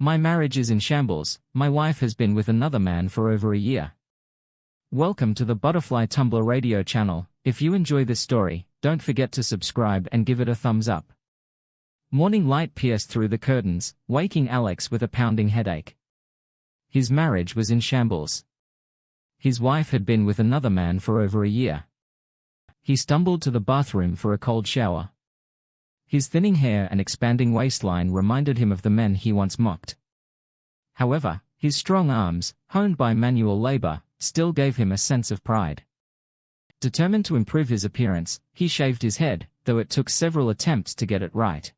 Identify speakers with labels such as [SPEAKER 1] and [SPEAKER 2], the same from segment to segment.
[SPEAKER 1] My marriage is in shambles. My wife has been with another man for over a year. Welcome to the Butterfly Tumblr Radio channel. If you enjoy this story, don't forget to subscribe and give it a thumbs up. Morning light pierced through the curtains, waking Alex with a pounding headache. His marriage was in shambles. His wife had been with another man for over a year. He stumbled to the bathroom for a cold shower. His thinning hair and expanding waistline reminded him of the men he once mocked. However, his strong arms, honed by manual labor, still gave him a sense of pride. Determined to improve his appearance, he shaved his head, though it took several attempts to get it right.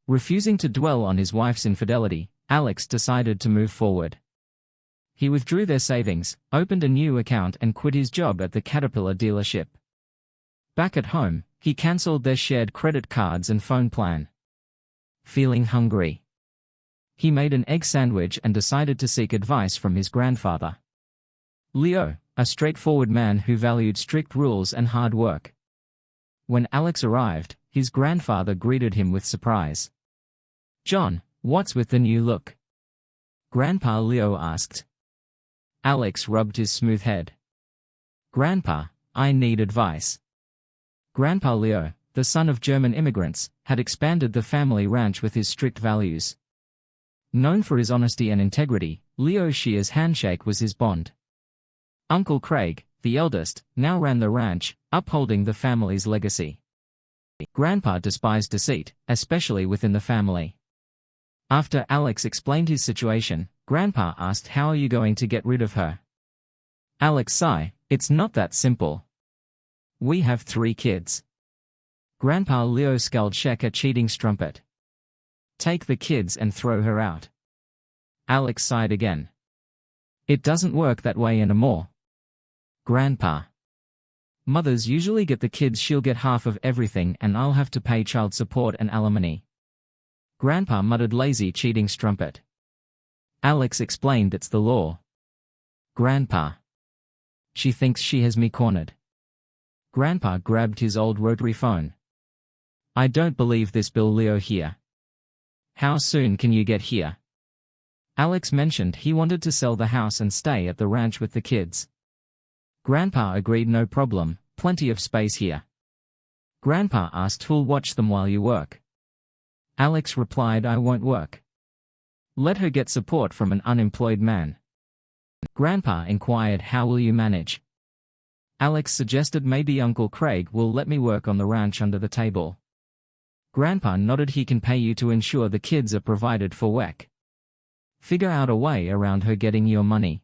[SPEAKER 1] Refusing to dwell on his wife's infidelity, Alex decided to move forward. He withdrew their savings, opened a new account and quit his job at the Caterpillar dealership. Back at home, he cancelled their shared credit cards and phone plan. Feeling hungry, he made an egg sandwich and decided to seek advice from his grandfather, Leo, a straightforward man who valued strict rules and hard work. When Alex arrived, his grandfather greeted him with surprise. "John, what's with the new look?" Grandpa Leo asked. Alex rubbed his smooth head. "Grandpa, I need advice." Grandpa Leo, the son of German immigrants, had expanded the family ranch with his strict values. Known for his honesty and integrity, Leo Shear's handshake was his bond. Uncle Craig, the eldest, now ran the ranch, upholding the family's legacy. Grandpa despised deceit, especially within the family. After Alex explained his situation, Grandpa asked, "How are you going to get rid of her?" Alex sighed, "It's not that simple. We have 3 kids." Grandpa Leo scowled, "Sheck a cheating strumpet. Take the kids and throw her out." Alex sighed again. "It doesn't work that way anymore. Grandpa. Mothers usually get the kids, she'll get half of everything and I'll have to pay child support and alimony." Grandpa muttered, "Lazy cheating strumpet." Alex explained, "It's the law." Grandpa. "She thinks she has me cornered." Grandpa grabbed his old rotary phone. "I don't believe this, Bill. Leo here. How soon can you get here?" Alex mentioned he wanted to sell the house and stay at the ranch with the kids. Grandpa agreed, "No problem, plenty of space here." Grandpa asked, "Who'll watch them while you work?" Alex replied, "I won't work. Let her get support from an unemployed man." Grandpa inquired, "How will you manage?" Alex suggested, "Maybe Uncle Craig will let me work on the ranch under the table." Grandpa nodded, "He can pay you to ensure the kids are provided for. Weck. Figure out a way around her getting your money."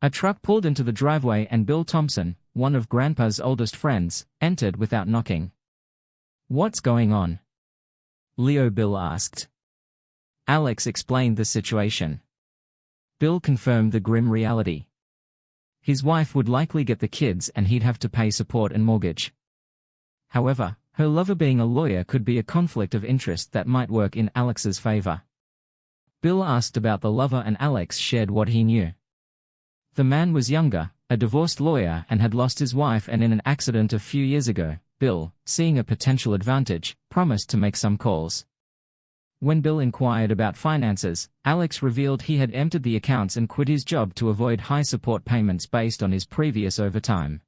[SPEAKER 1] A truck pulled into the driveway and Bill Thompson, one of Grandpa's oldest friends, entered without knocking. "What's going on?" Leo Bill asked. Alex explained the situation. Bill confirmed the grim reality. His wife would likely get the kids and he'd have to pay support and mortgage. However, her lover being a lawyer could be a conflict of interest that might work in Alex's favor. Bill asked about the lover and Alex shared what he knew. The man was younger, a divorced lawyer, and had lost his wife and in an accident a few years ago. Bill, seeing a potential advantage, promised to make some calls. When Bill inquired about finances, Alex revealed he had emptied the accounts and quit his job to avoid high support payments based on his previous overtime.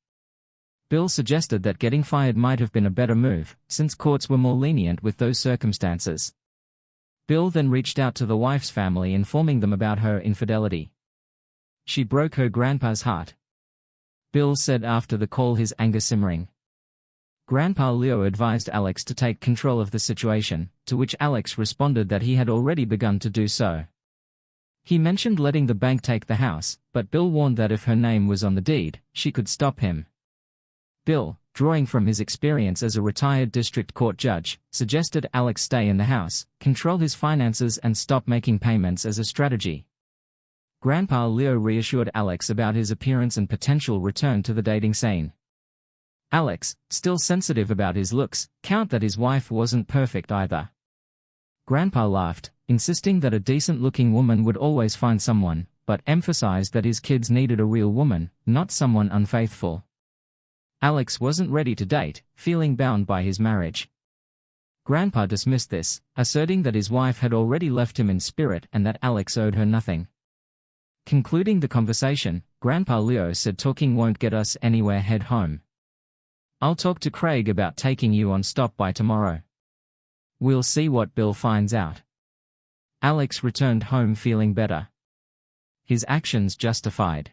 [SPEAKER 1] Bill suggested that getting fired might have been a better move, since courts were more lenient with those circumstances. Bill then reached out to the wife's family, informing them about her infidelity. She broke her grandpa's heart. Bill said after the call, his anger simmering. Grandpa Leo advised Alex to take control of the situation, to which Alex responded that he had already begun to do so. He mentioned letting the bank take the house, but Bill warned that if her name was on the deed, she could stop him. Bill, drawing from his experience as a retired district court judge, suggested Alex stay in the house, control his finances and stop making payments as a strategy. Grandpa Leo reassured Alex about his appearance and potential return to the dating scene. Alex, still sensitive about his looks, countered that his wife wasn't perfect either. Grandpa laughed, insisting that a decent-looking woman would always find someone, but emphasized that his kids needed a real woman, not someone unfaithful. Alex wasn't ready to date, feeling bound by his marriage. Grandpa dismissed this, asserting that his wife had already left him in spirit and that Alex owed her nothing. Concluding the conversation, Grandpa Leo said talking won't get us anywhere, head home. I'll talk to Craig about taking you on stop by tomorrow. We'll see what Bill finds out. Alex returned home feeling better. His actions justified.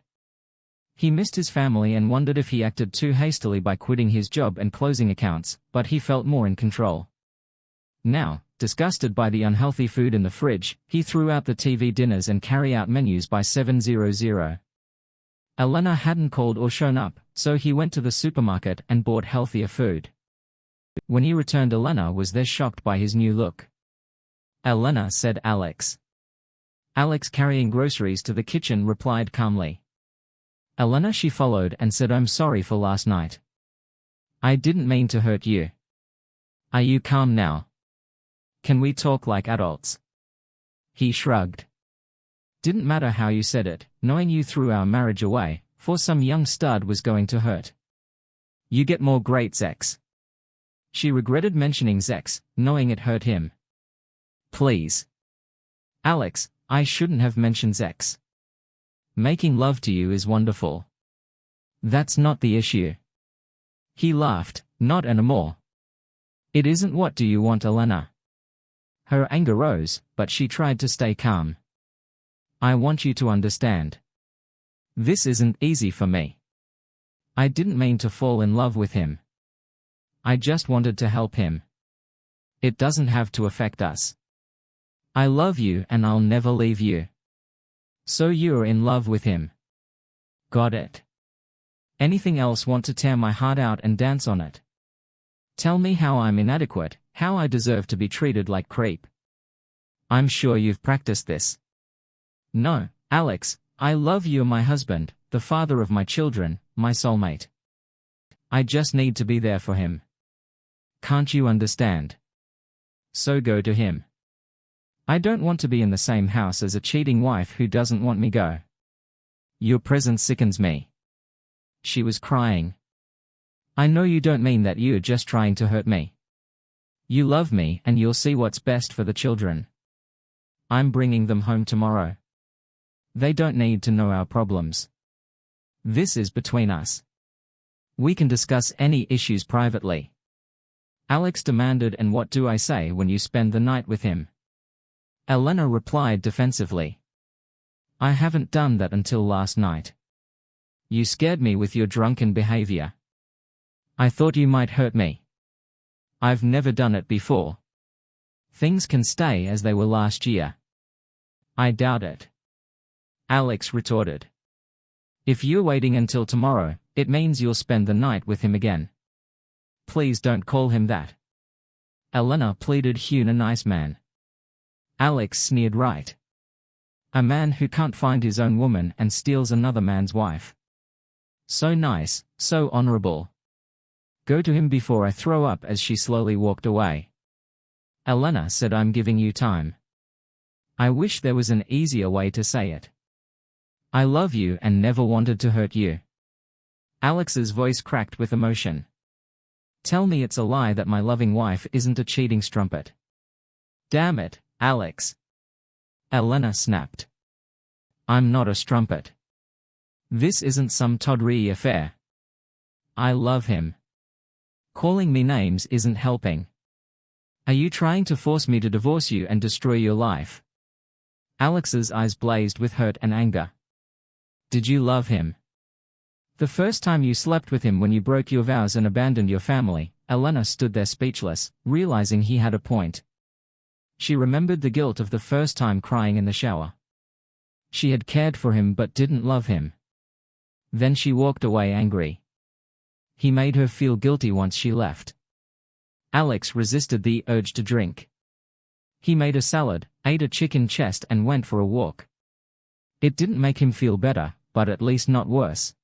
[SPEAKER 1] He missed his family and wondered if he acted too hastily by quitting his job and closing accounts, but he felt more in control. Now, disgusted by the unhealthy food in the fridge, he threw out the TV dinners and carry-out menus by 7:00. Elena hadn't called or shown up, so he went to the supermarket and bought healthier food. When he returned, Elena was there, shocked by his new look. "Elena," said Alex. Alex, carrying groceries to the kitchen, replied calmly. "Elena," she followed and said, "I'm sorry for last night. I didn't mean to hurt you. Are you calm now? Can we talk like adults?" He shrugged. "Didn't matter how you said it, knowing you threw our marriage away for some young stud was going to hurt. You get more great sex." She regretted mentioning sex, knowing it hurt him. "Please. Alex, I shouldn't have mentioned sex. Making love to you is wonderful. That's not the issue." He laughed. "Not anymore. It isn't. What do you want, Elena?" Her anger rose, but she tried to stay calm. "I want you to understand. This isn't easy for me. I didn't mean to fall in love with him. I just wanted to help him. It doesn't have to affect us. I love you and I'll never leave you. So you're in love with him. Got it. Anything else? Want to tear my heart out and dance on it? Tell me how I'm inadequate, how I deserve to be treated like creep. I'm sure you've practiced this." "No, Alex, I love you, my husband, the father of my children, my soulmate. I just need to be there for him. Can't you understand? So go to him. I don't want to be in the same house as a cheating wife who doesn't want me. Go. Your presence sickens me." She was crying. "I know you don't mean that. You're just trying to hurt me. You love me and you'll see what's best for the children. I'm bringing them home tomorrow. They don't need to know our problems. This is between us. We can discuss any issues privately." Alex demanded. "And what do I say when you spend the night with him?" Elena replied defensively. "I haven't done that until last night. You scared me with your drunken behavior. I thought you might hurt me. I've never done it before. Things can stay as they were last year." "I doubt it," Alex retorted. "If you're waiting until tomorrow, it means you'll spend the night with him again. Please don't call him that." Elena pleaded. "You're a nice man." Alex sneered. "Right. A man who can't find his own woman and steals another man's wife. So nice, so honorable. Go to him before I throw up." As she slowly walked away, Elena said, "I'm giving you time. I wish there was an easier way to say it. I love you and never wanted to hurt you." Alex's voice cracked with emotion. "Tell me it's a lie that my loving wife isn't a cheating strumpet." "Damn it, Alex," Elena snapped. "I'm not a strumpet. This isn't some tawdry affair. I love him. Calling me names isn't helping. Are you trying to force me to divorce you and destroy your life?" Alex's eyes blazed with hurt and anger. "Did you love him? The first time you slept with him when you broke your vows and abandoned your family?" Elena stood there speechless, realizing he had a point. She remembered the guilt of the first time crying in the shower. She had cared for him but didn't love him. Then she walked away angry. He made her feel guilty once she left. Alex resisted the urge to drink. He made a salad, ate a chicken chest and went for a walk. It didn't make him feel better, but at least not worse.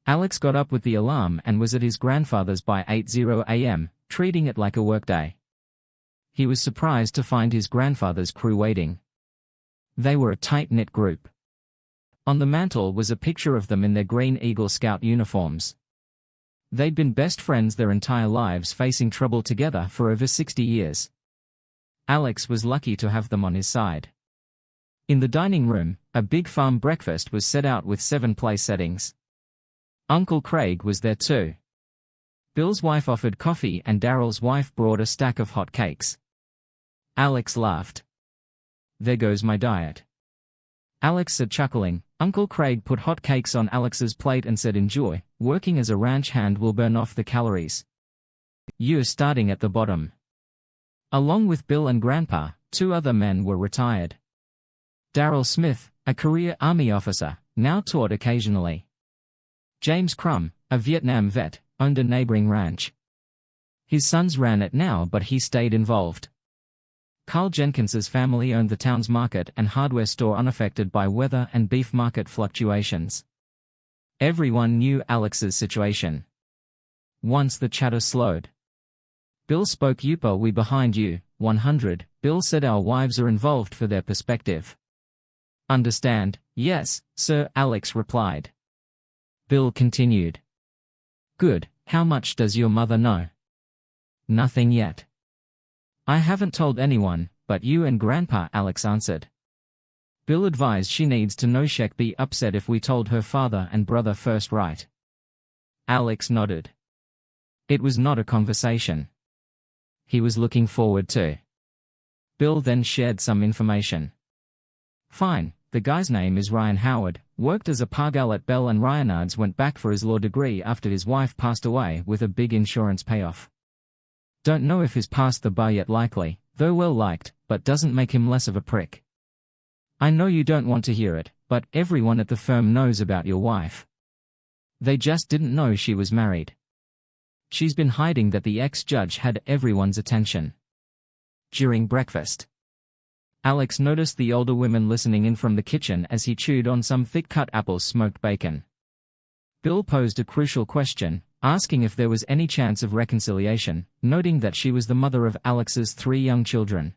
[SPEAKER 1] Alex got up with the alarm and was at his grandfather's by 8:00 a.m., treating it like a workday. He was surprised to find his grandfather's crew waiting. They were a tight-knit group. On the mantel was a picture of them in their green Eagle Scout uniforms. They'd been best friends their entire lives, facing trouble together for over 60 years. Alex was lucky to have them on his side. In the dining room, a big farm breakfast was set out with 7 place settings. Uncle Craig was there too. Bill's wife offered coffee and Daryl's wife brought a stack of hot cakes. Alex laughed. "There goes my diet." Alex said, chuckling. Uncle Craig put hot cakes on Alex's plate and said, "Enjoy, working as a ranch hand will burn off the calories. You're starting at the bottom." Along with Bill and Grandpa, 2 other men were retired. Daryl Smith, a career Army officer, now taught occasionally. James Crum, a Vietnam vet, owned a neighboring ranch. His sons ran it now, but he stayed involved. Carl Jenkins's family owned the town's market and hardware store, unaffected by weather and beef market fluctuations. Everyone knew Alex's situation. Once the chatter slowed. Bill spoke. "Youpa, we behind you, 100, Bill said. "Our wives are involved for their perspective." "Understand, yes, sir," Alex replied. Bill continued. "Good, how much does your mother know?" "Nothing yet." "I haven't told anyone, but you and Grandpa," Alex answered. Bill advised, "She needs to know. She'd be upset if we told her father and brother first, right?" Alex nodded. It was not a conversation he was looking forward to. Bill then shared some information. "Fine, the guy's name is Ryan Howard, worked as a pargal at Bell and Ryanard's, went back for his law degree after his wife passed away with a big insurance payoff. Don't know if he's passed the bar yet, likely, though well liked, but doesn't make him less of a prick. I know you don't want to hear it, but everyone at the firm knows about your wife. They just didn't know she was married. She's been hiding that the ex-judge had everyone's attention." During breakfast, Alex noticed the older women listening in from the kitchen as he chewed on some thick-cut apples, smoked bacon. Bill posed a crucial question, asking if there was any chance of reconciliation, noting that she was the mother of Alex's 3 young children.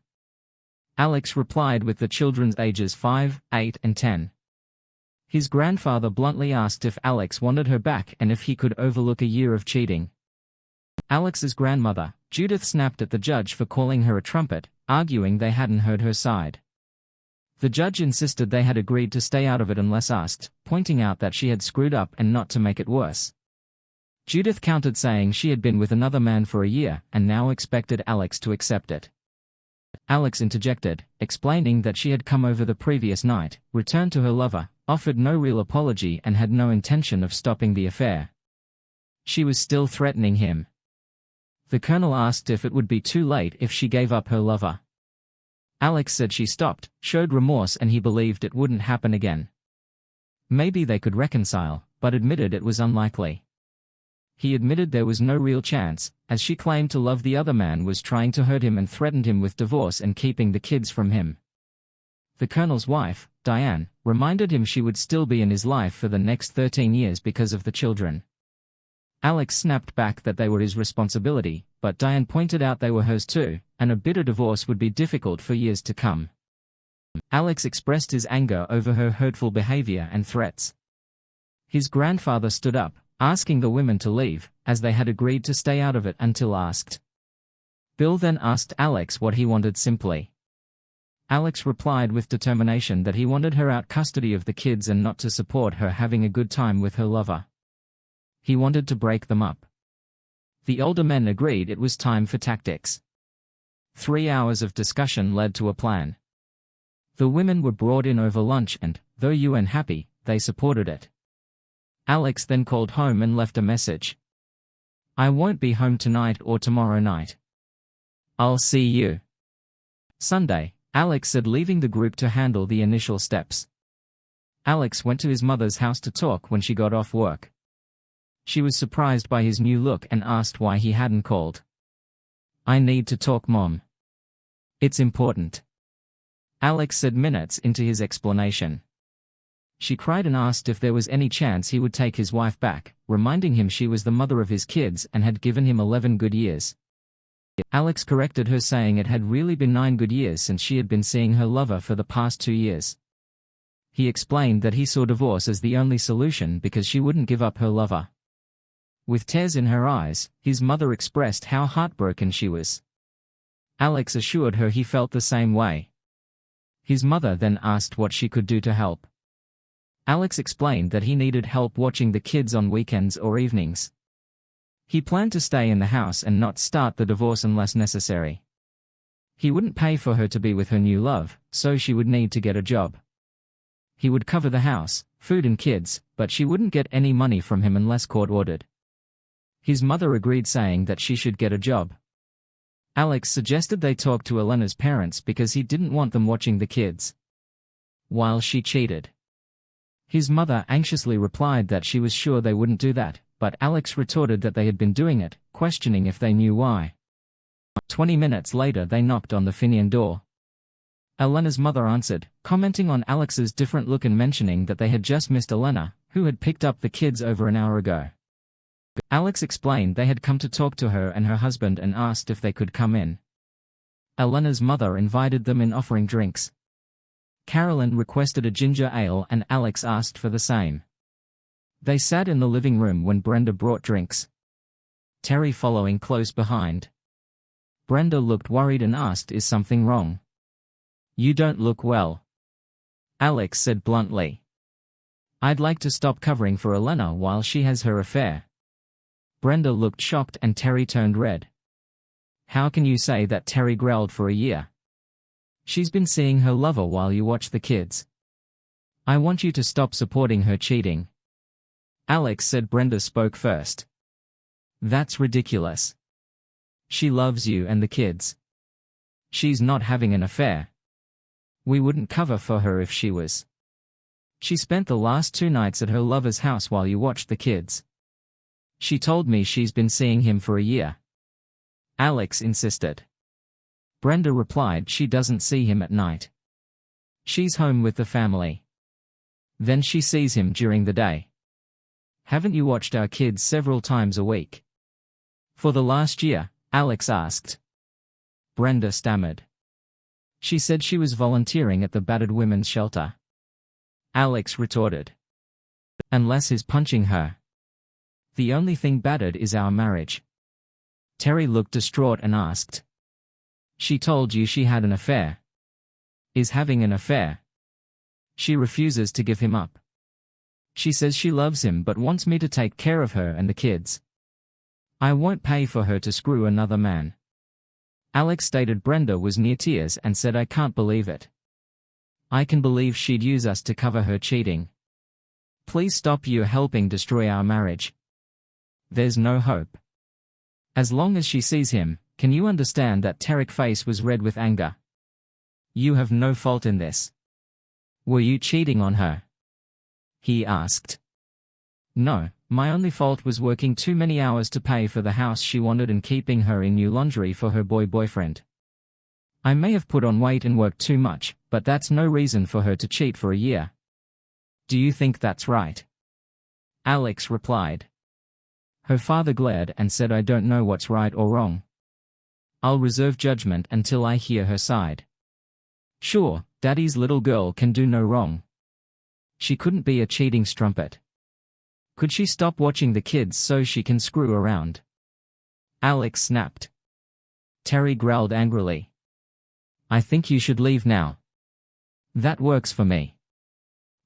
[SPEAKER 1] Alex replied with the children's ages 5, 8, and 10. His grandfather bluntly asked if Alex wanted her back and if he could overlook a year of cheating. Alex's grandmother, Judith, snapped at the judge for calling her a trumpet, arguing they hadn't heard her side. The judge insisted they had agreed to stay out of it unless asked, pointing out that she had screwed up and not to make it worse. Judith countered, saying she had been with another man for a year and now expected Alex to accept it. Alex interjected, explaining that she had come over the previous night, returned to her lover, offered no real apology and had no intention of stopping the affair. She was still threatening him. The colonel asked if it would be too late if she gave up her lover. Alex said she stopped, showed remorse, and he believed it wouldn't happen again. Maybe they could reconcile, but admitted it was unlikely. He admitted there was no real chance, as she claimed to love the other man, was trying to hurt him and threatened him with divorce and keeping the kids from him. The colonel's wife, Diane, reminded him she would still be in his life for the next 13 years because of the children. Alex snapped back that they were his responsibility, but Diane pointed out they were hers too, and a bitter divorce would be difficult for years to come. Alex expressed his anger over her hurtful behavior and threats. His grandfather stood up, asking the women to leave, as they had agreed to stay out of it until asked. Bill then asked Alex what he wanted simply. Alex replied with determination that he wanted her out custody of the kids and not to support her having a good time with her lover. He wanted to break them up. The older men agreed it was time for tactics. 3 hours of discussion led to a plan. The women were brought in over lunch and, though unhappy, they supported it. Alex then called home and left a message. "I won't be home tonight or tomorrow night. I'll see you." Sunday, Alex said, leaving the group to handle the initial steps. Alex went to his mother's house to talk when she got off work. She was surprised by his new look and asked why he hadn't called. "I need to talk, Mom. It's important," Alex said minutes into his explanation. She cried and asked if there was any chance he would take his wife back, reminding him she was the mother of his kids and had given him 11 good years. Alex corrected her, saying it had really been 9 good years since she had been seeing her lover for the past 2 years. He explained that he saw divorce as the only solution because she wouldn't give up her lover. With tears in her eyes, his mother expressed how heartbroken she was. Alex assured her he felt the same way. His mother then asked what she could do to help. Alex explained that he needed help watching the kids on weekends or evenings. He planned to stay in the house and not start the divorce unless necessary. He wouldn't pay for her to be with her new love, so she would need to get a job. He would cover the house, food and kids, but she wouldn't get any money from him unless court-ordered. His mother agreed, saying that she should get a job. Alex suggested they talk to Elena's parents because he didn't want them watching the kids while she cheated. His mother anxiously replied that she was sure they wouldn't do that, but Alex retorted that they had been doing it, questioning if they knew why. 20 minutes later they knocked on the Finian door. Elena's mother answered, commenting on Alex's different look and mentioning that they had just missed Elena, who had picked up the kids over an hour ago. Alex explained they had come to talk to her and her husband and asked if they could come in. Elena's mother invited them in, offering drinks. Carolyn requested a ginger ale and Alex asked for the same. They sat in the living room when Brenda brought drinks, Terry following close behind. Brenda looked worried and asked, "Is something wrong?" "You don't look well," Alex said bluntly. "I'd like to stop covering for Elena while she has her affair." Brenda looked shocked and Terry turned red. "How can you say that?" Terry growled. "For a year. She's been seeing her lover while you watch the kids. I want you to stop supporting her cheating." Alex said. Brenda spoke first. "That's ridiculous. She loves you and the kids. She's not having an affair. We wouldn't cover for her if she was. She spent the last 2 nights at her lover's house while you watched the kids. She told me she's been seeing him for a year." Alex insisted. Brenda replied she doesn't see him at night. She's home with the family. Then she sees him during the day. "Haven't you watched our kids several times a week?" "For the last year," Alex asked. Brenda stammered. "She said she was volunteering at the battered women's shelter." Alex retorted. "Unless he's punching her. The only thing battered is our marriage." Terry looked distraught and asked, "She told you she had an affair? Is having an affair? She refuses to give him up. She says she loves him but wants me to take care of her and the kids. I won't pay for her to screw another man." Alex stated. Brenda was near tears and said, "I can't believe it. I can believe she'd use us to cover her cheating. Please stop. You're helping destroy our marriage. There's no hope." As long as she sees him, can you understand that? Tarek's face was red with anger. "You have no fault in this. Were you cheating on her?" he asked. "No, my only fault was working too many hours to pay for the house she wanted and keeping her in new lingerie for her boyfriend. I may have put on weight and worked too much, but that's no reason for her to cheat for a year. Do you think that's right?" Alex replied. Her father glared and said, "I don't know what's right or wrong. I'll reserve judgment until I hear her side. Sure, Daddy's little girl can do no wrong. She couldn't be a cheating strumpet. Could she stop watching the kids so she can screw around?" Alex snapped. Terry growled angrily. "I think you should leave now. That works for me.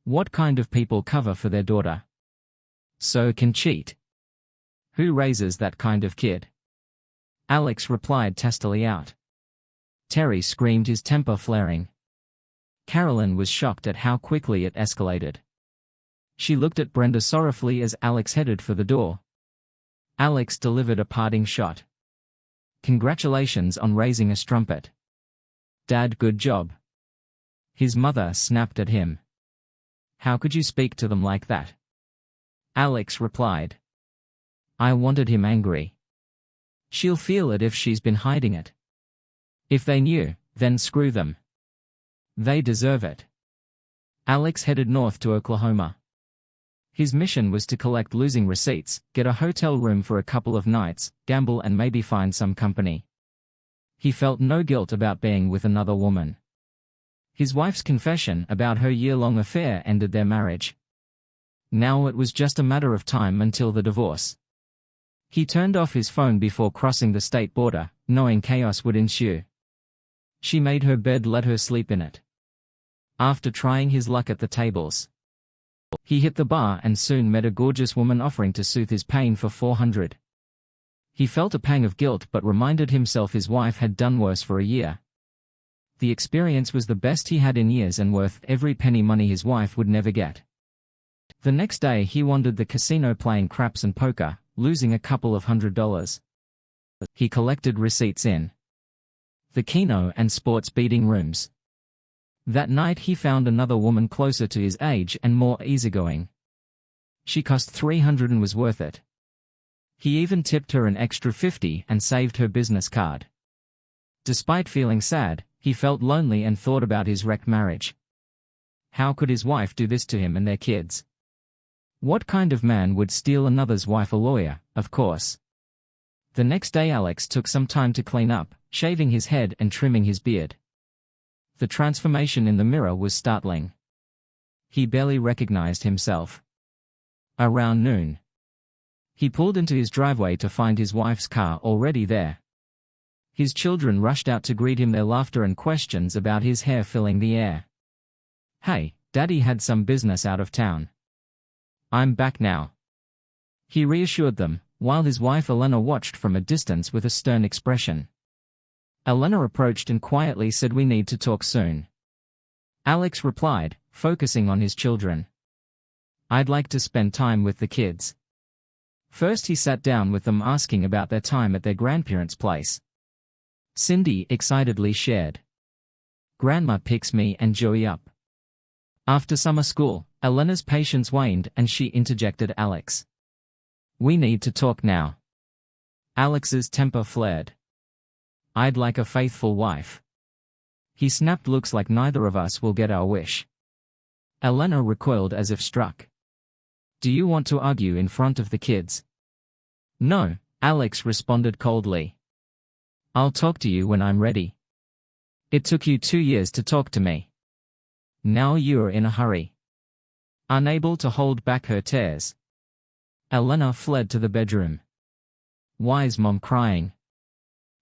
[SPEAKER 1] What kind of people cover for their daughter? So can cheat? Who raises that kind of kid?" Alex replied testily out. Terry screamed, his temper flaring. Carolyn was shocked at how quickly it escalated. She looked at Brenda sorrowfully as Alex headed for the door. Alex delivered a parting shot. "Congratulations on raising a strumpet. Dad, good job." His mother snapped at him. "How could you speak to them like that?" Alex replied. "I wanted him angry. She'll feel it if she's been hiding it. If they knew, then screw them. They deserve it." Alex headed north to Oklahoma. His mission was to collect losing receipts, get a hotel room for a couple of nights, gamble and maybe find some company. He felt no guilt about being with another woman. His wife's confession about her year-long affair ended their marriage. Now it was just a matter of time until the divorce. He turned off his phone before crossing the state border, knowing chaos would ensue. She made her bed, let her sleep in it. After trying his luck at the tables, he hit the bar and soon met a gorgeous woman offering to soothe his pain for $400. He felt a pang of guilt but reminded himself his wife had done worse for a year. The experience was the best he had in years and worth every penny, money his wife would never get. The next day he wandered the casino playing craps and poker, losing a couple of $100. He collected receipts in the keno and sports betting rooms. That night he found another woman closer to his age and more easygoing. She cost $300 and was worth it. He even tipped her an extra $50 and saved her business card. Despite feeling sad, he felt lonely and thought about his wrecked marriage. How could his wife do this to him and their kids? What kind of man would steal another's wife? A lawyer, of course. The next day Alex took some time to clean up, shaving his head and trimming his beard. The transformation in the mirror was startling. He barely recognized himself. Around noon, he pulled into his driveway to find his wife's car already there. His children rushed out to greet him, their laughter and questions about his hair filling the air. "Hey, Daddy had some business out of town. I'm back now," he reassured them, while his wife Elena watched from a distance with a stern expression. Elena approached and quietly said, "We need to talk soon." Alex replied, focusing on his children. "I'd like to spend time with the kids." First he sat down with them, asking about their time at their grandparents' place. Cindy excitedly shared, "Grandma picks me and Joey up." After summer school, Elena's patience waned and she interjected, "Alex, we need to talk now." Alex's temper flared. "I'd like a faithful wife," he snapped. "Looks like neither of us will get our wish." Elena recoiled as if struck. "Do you want to argue in front of the kids?" "No," Alex responded coldly. "I'll talk to you when I'm ready. It took you 2 years to talk to me. Now you're in a hurry." Unable to hold back her tears, Elena fled to the bedroom. "Why's Mom crying?"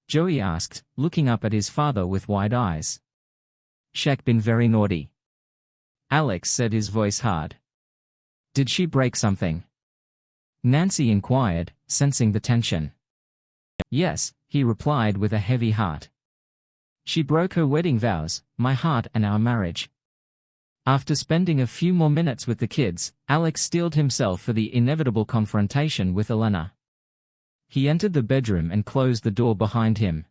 [SPEAKER 1] Joey asked, looking up at his father with wide eyes. "She's been very naughty," Alex said, his voice hard. "Did she break something?" Nancy inquired, sensing the tension. "Yes," he replied with a heavy heart. "She broke her wedding vows, my heart and our marriage." After spending a few more minutes with the kids, Alex steeled himself for the inevitable confrontation with Elena. He entered the bedroom and closed the door behind him.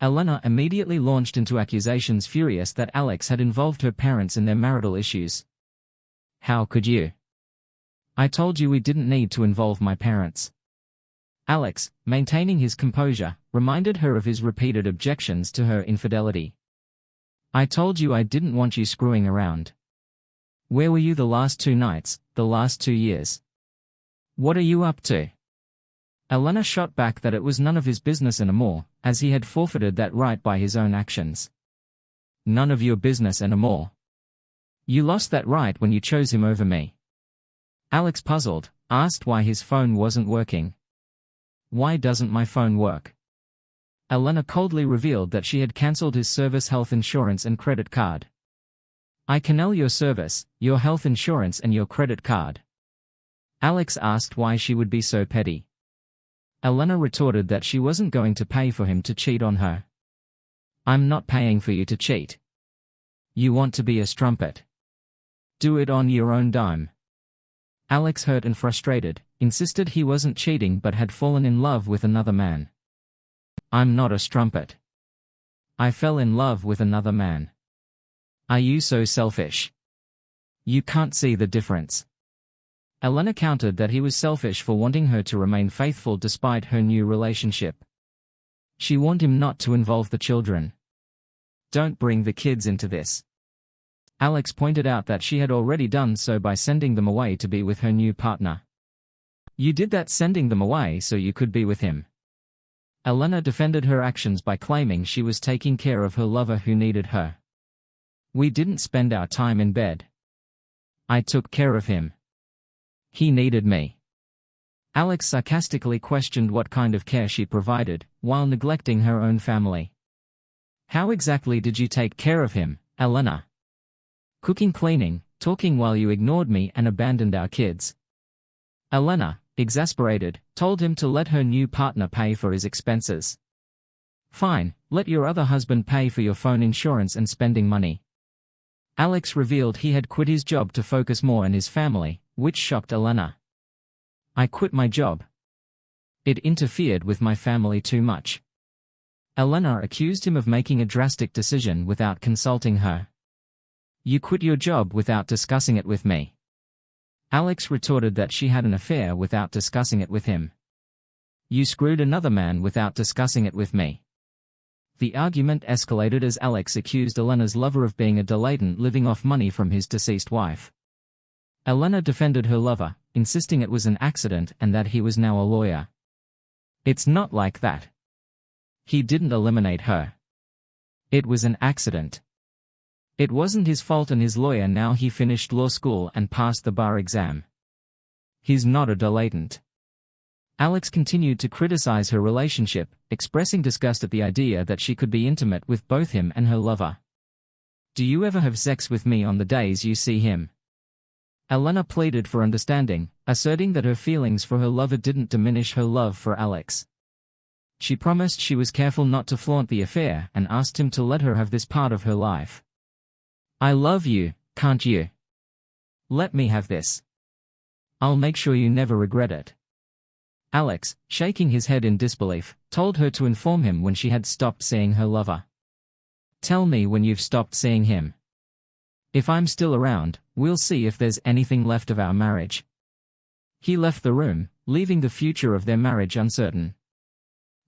[SPEAKER 1] Elena immediately launched into accusations, furious that Alex had involved her parents in their marital issues. "How could you? I told you we didn't need to involve my parents." Alex, maintaining his composure, reminded her of his repeated objections to her infidelity. "I told you I didn't want you screwing around. Where were you the last 2 nights, the last 2 years? What are you up to?" Elena shot back that it was none of his business anymore, as he had forfeited that right by his own actions. "None of your business anymore? You lost that right when you chose him over me." Alex, puzzled, asked why his phone wasn't working. "Why doesn't my phone work?" Elena coldly revealed that she had cancelled his service, health insurance and credit card. "I cancel your service, your health insurance and your credit card." Alex asked why she would be so petty. Elena retorted that she wasn't going to pay for him to cheat on her. "I'm not paying for you to cheat. You want to be a strumpet? Do it on your own dime." Alex, hurt and frustrated, insisted he wasn't cheating but had fallen in love with another man. "I'm not a strumpet. I fell in love with another man. Are you so selfish? You can't see the difference?" Elena countered that he was selfish for wanting her to remain faithful despite her new relationship. She warned him not to involve the children. "Don't bring the kids into this." Alex pointed out that she had already done so by sending them away to be with her new partner. "You did that sending them away so you could be with him." Elena defended her actions by claiming she was taking care of her lover who needed her. "We didn't spend our time in bed. I took care of him. He needed me." Alex sarcastically questioned what kind of care she provided, while neglecting her own family. How exactly did you take care of him, Elena? Cooking, cleaning, talking while you ignored me and abandoned our kids. Elena, exasperated, told him to let her new partner pay for his expenses. Fine, let your other husband pay for your phone insurance and spending money. Alex revealed he had quit his job to focus more on his family, which shocked Elena. I quit my job. It interfered with my family too much. Elena accused him of making a drastic decision without consulting her. You quit your job without discussing it with me. Alex retorted that she had an affair without discussing it with him. You screwed another man without discussing it with me. The argument escalated as Alex accused Elena's lover of being a dilettante living off money from his deceased wife. Elena defended her lover, insisting it was an accident and that he was now a lawyer. It's not like that. He didn't eliminate her. It was an accident. It wasn't his fault, and his lawyer now he finished law school and passed the bar exam. He's not a dilettante. Alex continued to criticize her relationship, expressing disgust at the idea that she could be intimate with both him and her lover. Do you ever have sex with me on the days you see him? Elena pleaded for understanding, asserting that her feelings for her lover didn't diminish her love for Alex. She promised she was careful not to flaunt the affair and asked him to let her have this part of her life. I love you, can't you? Let me have this. I'll make sure you never regret it. Alex, shaking his head in disbelief, told her to inform him when she had stopped seeing her lover. Tell me when you've stopped seeing him. If I'm still around, we'll see if there's anything left of our marriage. He left the room, leaving the future of their marriage uncertain.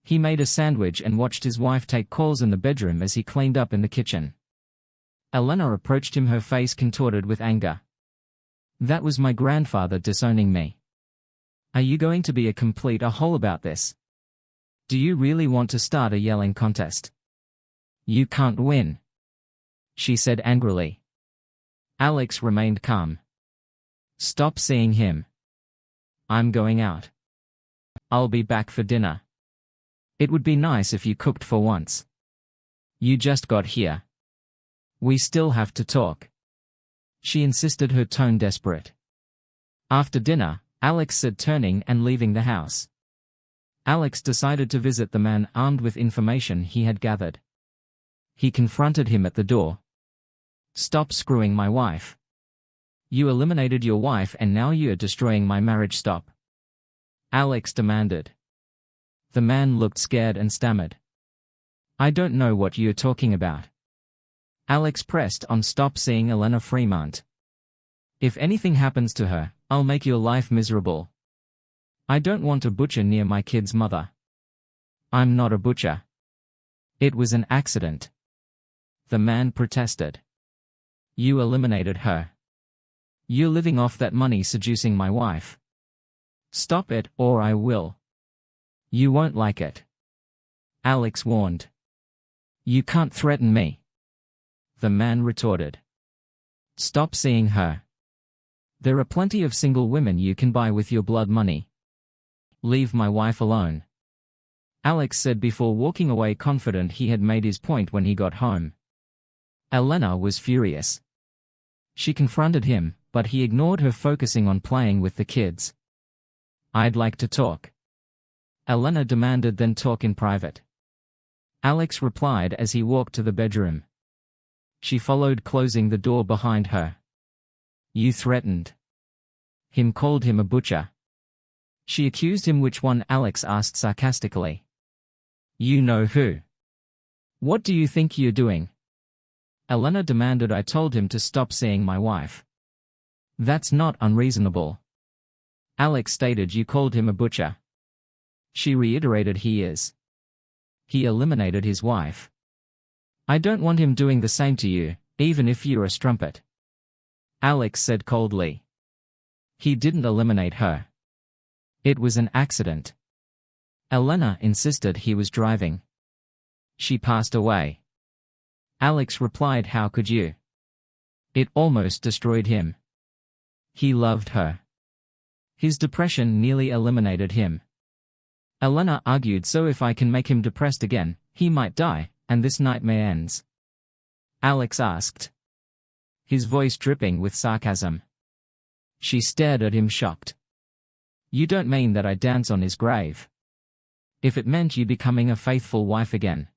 [SPEAKER 1] He made a sandwich and watched his wife take calls in the bedroom as he cleaned up in the kitchen. Elena approached him, her face contorted with anger. That was my grandfather disowning me. Are you going to be a complete a-hole about this? Do you really want to start a yelling contest? You can't win, she said angrily. Alex remained calm. Stop seeing him. I'm going out. I'll be back for dinner. It would be nice if you cooked for once. You just got here. We still have to talk. She insisted, her tone desperate. After dinner, Alex said, turning and leaving the house. Alex decided to visit the man armed with information he had gathered. He confronted him at the door. Stop screwing my wife. You eliminated your wife and now you're destroying my marriage. Stop. Alex demanded. The man looked scared and stammered. I don't know what you're talking about. Alex pressed on. Stop seeing Elena Fremont. If anything happens to her, I'll make your life miserable. I don't want a butcher near my kid's mother. I'm not a butcher. It was an accident. The man protested. You eliminated her. You're living off that money seducing my wife. Stop it, or I will. You won't like it. Alex warned. You can't threaten me. The man retorted. Stop seeing her. There are plenty of single women you can buy with your blood money. Leave my wife alone. Alex said before walking away, confident he had made his point when he got home. Elena was furious. She confronted him, but he ignored her, focusing on playing with the kids. I'd like to talk. Elena demanded. Then talk in private. Alex replied as he walked to the bedroom. She followed, closing the door behind her. You threatened him, called him a butcher. She accused him. Which one? Alex asked sarcastically. You know who. What do you think you're doing? Elena demanded. I told him to stop seeing my wife. That's not unreasonable. Alex stated. You called him a butcher. She reiterated. He is. He eliminated his wife. I don't want him doing the same to you, even if you're a strumpet. Alex said coldly. He didn't eliminate her. It was an accident. Elena insisted. He was driving. She passed away. Alex replied. How could you? It almost destroyed him. He loved her. His depression nearly eliminated him. Elena argued, so if I can make him depressed again, he might die, and this nightmare ends. Alex asked, his voice dripping with sarcasm. She stared at him shocked. You don't mean that I dance on his grave? If it meant you becoming a faithful wife again.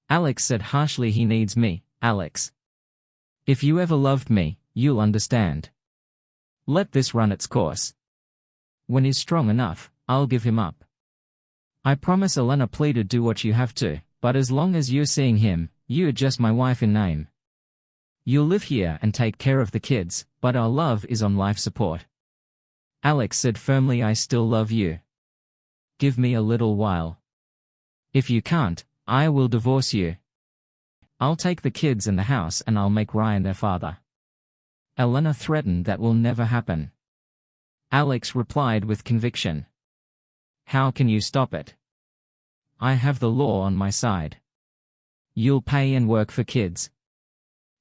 [SPEAKER 1] Alex said harshly, he needs me, Alex. If you ever loved me, you'll understand. Let this run its course. When he's strong enough, I'll give him up. I promise, Elena pleaded. Do what you have to, but as long as you're seeing him, you're just my wife in name. You'll live here and take care of the kids, but our love is on life support. Alex said firmly, I still love you. Give me a little while. If you can't, I will divorce you. I'll take the kids and the house and I'll make Ryan their father. Elena threatened that will never happen. Alex replied with conviction. How can you stop it? I have the law on my side. You'll pay and work for kids.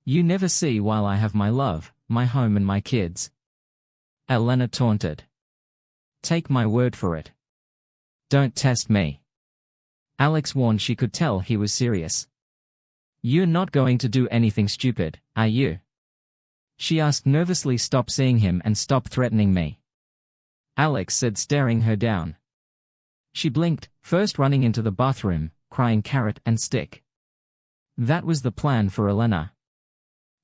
[SPEAKER 1] You never see while I have my love, my home and my kids. Elena taunted. Take my word for it. Don't test me. Alex warned. She could tell he was serious. You're not going to do anything stupid, are you? She asked nervously. Stop seeing him and stop threatening me. Alex said, staring her down. She blinked, first running into the bathroom, crying carrot and stick. That was the plan for Elena.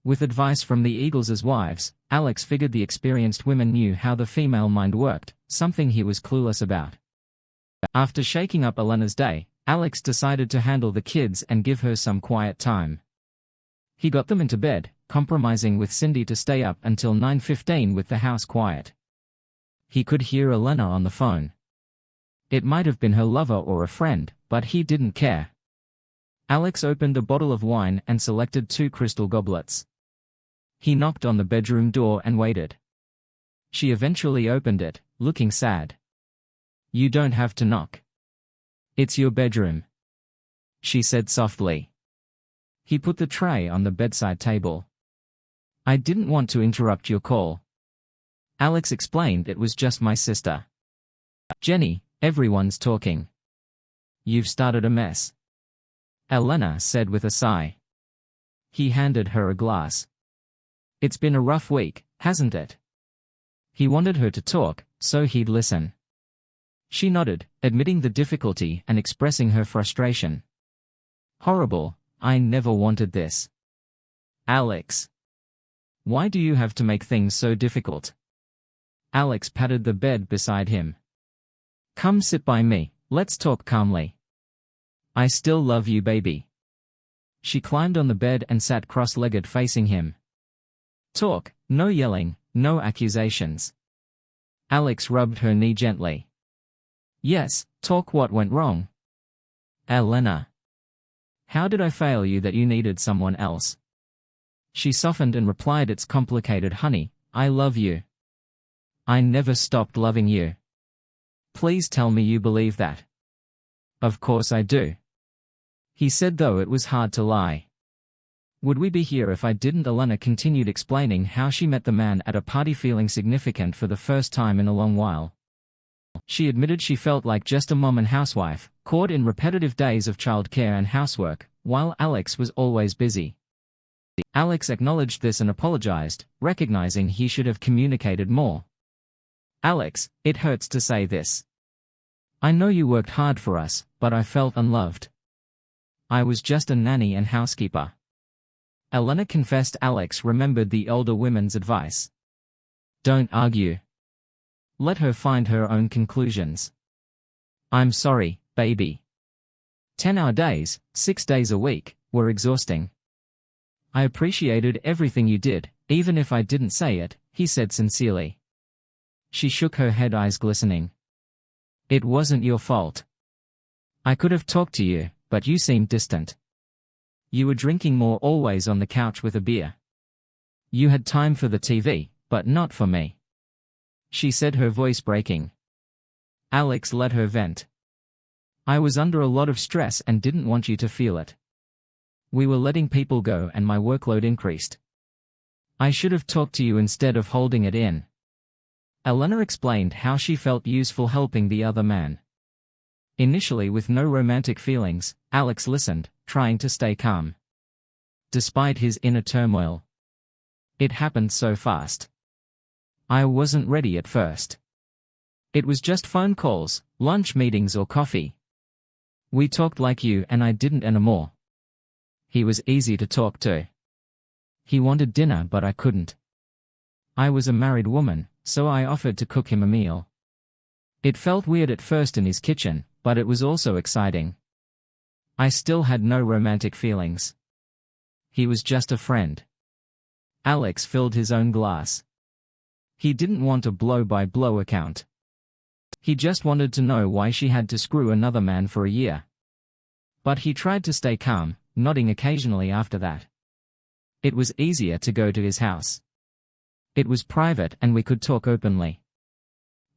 [SPEAKER 1] With advice from the Eagles' wives, Alex figured the experienced women knew how the female mind worked, something he was clueless about. After shaking up Elena's day, Alex decided to handle the kids and give her some quiet time. He got them into bed, compromising with Cindy to stay up until 9:15 with the house quiet. He could hear Elena on the phone. It might have been her lover or a friend, but he didn't care. Alex opened a bottle of wine and selected 2 crystal goblets. He knocked on the bedroom door and waited. She eventually opened it, looking sad. You don't have to knock. It's your bedroom, she said softly. He put the tray on the bedside table. I didn't want to interrupt your call. Alex explained, it was just my sister. Jenny, everyone's talking. You've started a mess, Elena said with a sigh. He handed her a glass. It's been a rough week, hasn't it? He wanted her to talk, so he'd listen. She nodded, admitting the difficulty and expressing her frustration. Horrible, I never wanted this. Alex. Why do you have to make things so difficult? Alex patted the bed beside him. Come sit by me, let's talk calmly. I still love you, baby. She climbed on the bed and sat cross-legged facing him. Talk, no yelling, no accusations. Alex rubbed her knee gently. Yes, talk. What went wrong? Elena. How did I fail you that you needed someone else? She softened and replied, it's complicated, honey, I love you. I never stopped loving you. Please tell me you believe that. Of course I do. He said, though it was hard to lie. Would we be here if I didn't? Elena continued, explaining how she met the man at a party feeling significant for the first time in a long while. She admitted she felt like just a mom and housewife, caught in repetitive days of childcare and housework, while Alex was always busy. Alex acknowledged this and apologized, recognizing he should have communicated more. Alex, it hurts to say this. I know you worked hard for us, but I felt unloved. I was just a nanny and housekeeper. Elena confessed. Alex remembered the older women's advice. Don't argue. Let her find her own conclusions. I'm sorry, baby. 10-hour days, 6 days a week, were exhausting. I appreciated everything you did, even if I didn't say it, he said sincerely. She shook her head, eyes glistening. It wasn't your fault. I could have talked to you, but you seemed distant. You were drinking more, always on the couch with a beer. You had time for the TV, but not for me. She said, her voice breaking. Alex let her vent. I was under a lot of stress and didn't want you to feel it. We were letting people go and my workload increased. I should have talked to you instead of holding it in. Elena explained how she felt useful helping the other man. Initially with no romantic feelings, Alex listened, trying to stay calm. Despite his inner turmoil. It happened so fast. I wasn't ready at first. It was just phone calls, lunch meetings or coffee. We talked like you and I didn't anymore. He was easy to talk to. He wanted dinner but I couldn't. I was a married woman, so I offered to cook him a meal. It felt weird at first in his kitchen, but it was also exciting. I still had no romantic feelings. He was just a friend. Alex filled his own glass. He didn't want a blow-by-blow account. He just wanted to know why she had to screw another man for a year. But he tried to stay calm, nodding occasionally after that. It was easier to go to his house. It was private and we could talk openly.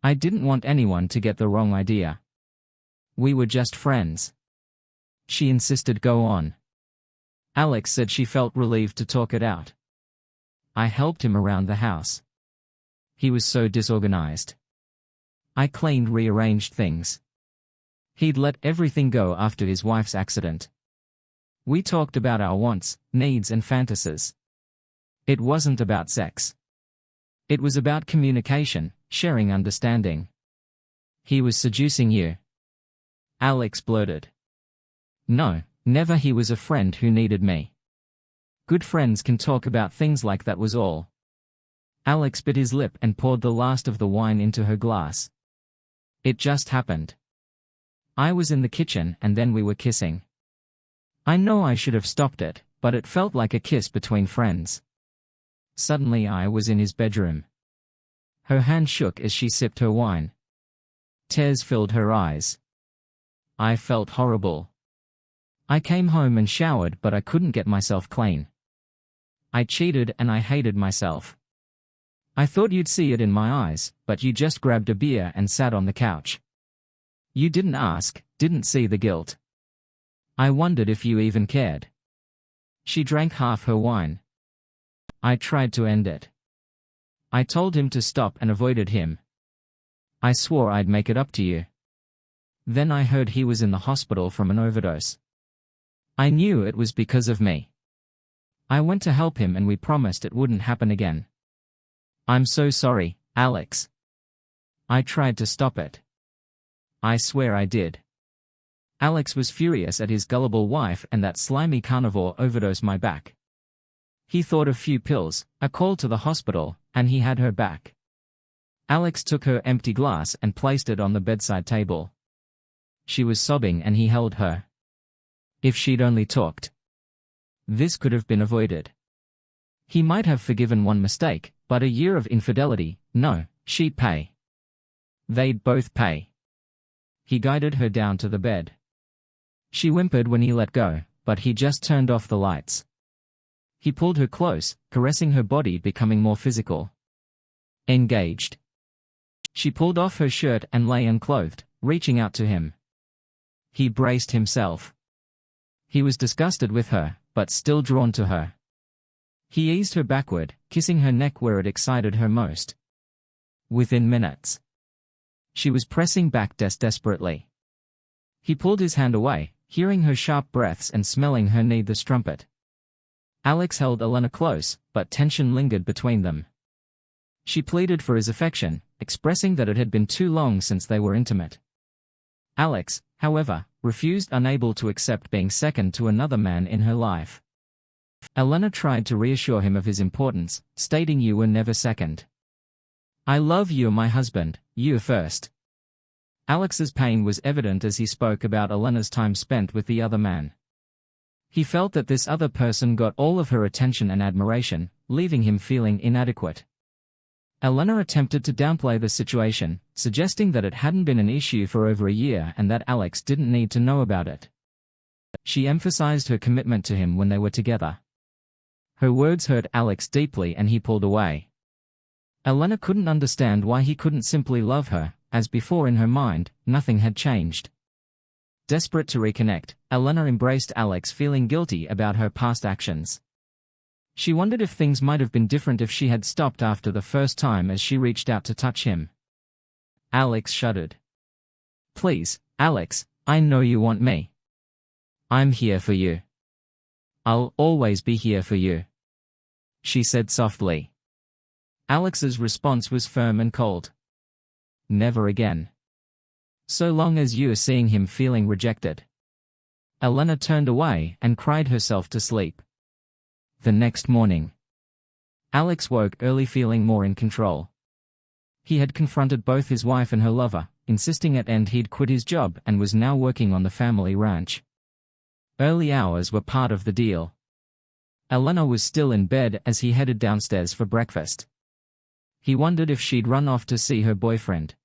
[SPEAKER 1] I didn't want anyone to get the wrong idea. We were just friends. She insisted go on. Alex said she felt relieved to talk it out. I helped him around the house. He was so disorganized. I cleaned, rearranged things. He'd let everything go after his wife's accident. We talked about our wants, needs and fantasies. It wasn't about sex. It was about communication, sharing understanding. He was seducing you. Alex blurted. No, never. He was a friend who needed me. Good friends can talk about things like that was all. Alex bit his lip and poured the last of the wine into her glass. It just happened. I was in the kitchen and then we were kissing. I know I should have stopped it, but it felt like a kiss between friends. Suddenly I was in his bedroom. Her hand shook as she sipped her wine. Tears filled her eyes. I felt horrible. I came home and showered but I couldn't get myself clean. I cheated and I hated myself. I thought you'd see it in my eyes, but you just grabbed a beer and sat on the couch. You didn't ask, didn't see the guilt. I wondered if you even cared. She drank half her wine. I tried to end it. I told him to stop and avoided him. I swore I'd make it up to you. Then I heard he was in the hospital from an overdose. I knew it was because of me. I went to help him and we promised it wouldn't happen again. I'm so sorry, Alex. I tried to stop it. I swear I did. Alex was furious at his gullible wife and that slimy carnivore overdosed my back. He thought a few pills, a call to the hospital, and he had her back. Alex took her empty glass and placed it on the bedside table. She was sobbing and he held her. If she'd only talked. This could have been avoided. He might have forgiven one mistake, but a year of infidelity, no, she'd pay. They'd both pay. He guided her down to the bed. She whimpered when he let go, but he just turned off the lights. He pulled her close, caressing her body, becoming more physical. Engaged. She pulled off her shirt and lay unclothed, reaching out to him. He braced himself. He was disgusted with her, but still drawn to her. He eased her backward, kissing her neck where it excited her most. Within minutes. She was pressing back desperately. He pulled his hand away, hearing her sharp breaths and smelling her need the strumpet. Alex held Elena close, but tension lingered between them. She pleaded for his affection, expressing that it had been too long since they were intimate. Alex, however, refused, unable to accept being second to another man in her life. Elena tried to reassure him of his importance, stating, "You were never second. I love you, my husband, you first." Alex's pain was evident as he spoke about Elena's time spent with the other man. He felt that this other person got all of her attention and admiration, leaving him feeling inadequate. Elena attempted to downplay the situation, suggesting that it hadn't been an issue for over a year and that Alex didn't need to know about it. She emphasized her commitment to him when they were together. Her words hurt Alex deeply and he pulled away. Elena couldn't understand why he couldn't simply love her, as before in her mind, nothing had changed. Desperate to reconnect, Elena embraced Alex, feeling guilty about her past actions. She wondered if things might have been different if she had stopped after the first time as she reached out to touch him. Alex shuddered. "Please, Alex, I know you want me. I'm here for you. I'll always be here for you," she said softly. Alex's response was firm and cold. "Never again. So long as you're seeing him feeling rejected." Elena turned away and cried herself to sleep. The next morning, Alex woke early feeling more in control. He had confronted both his wife and her lover, insisting at end he'd quit his job and was now working on the family ranch. Early hours were part of the deal. Elena was still in bed as he headed downstairs for breakfast. He wondered if she'd run off to see her boyfriend.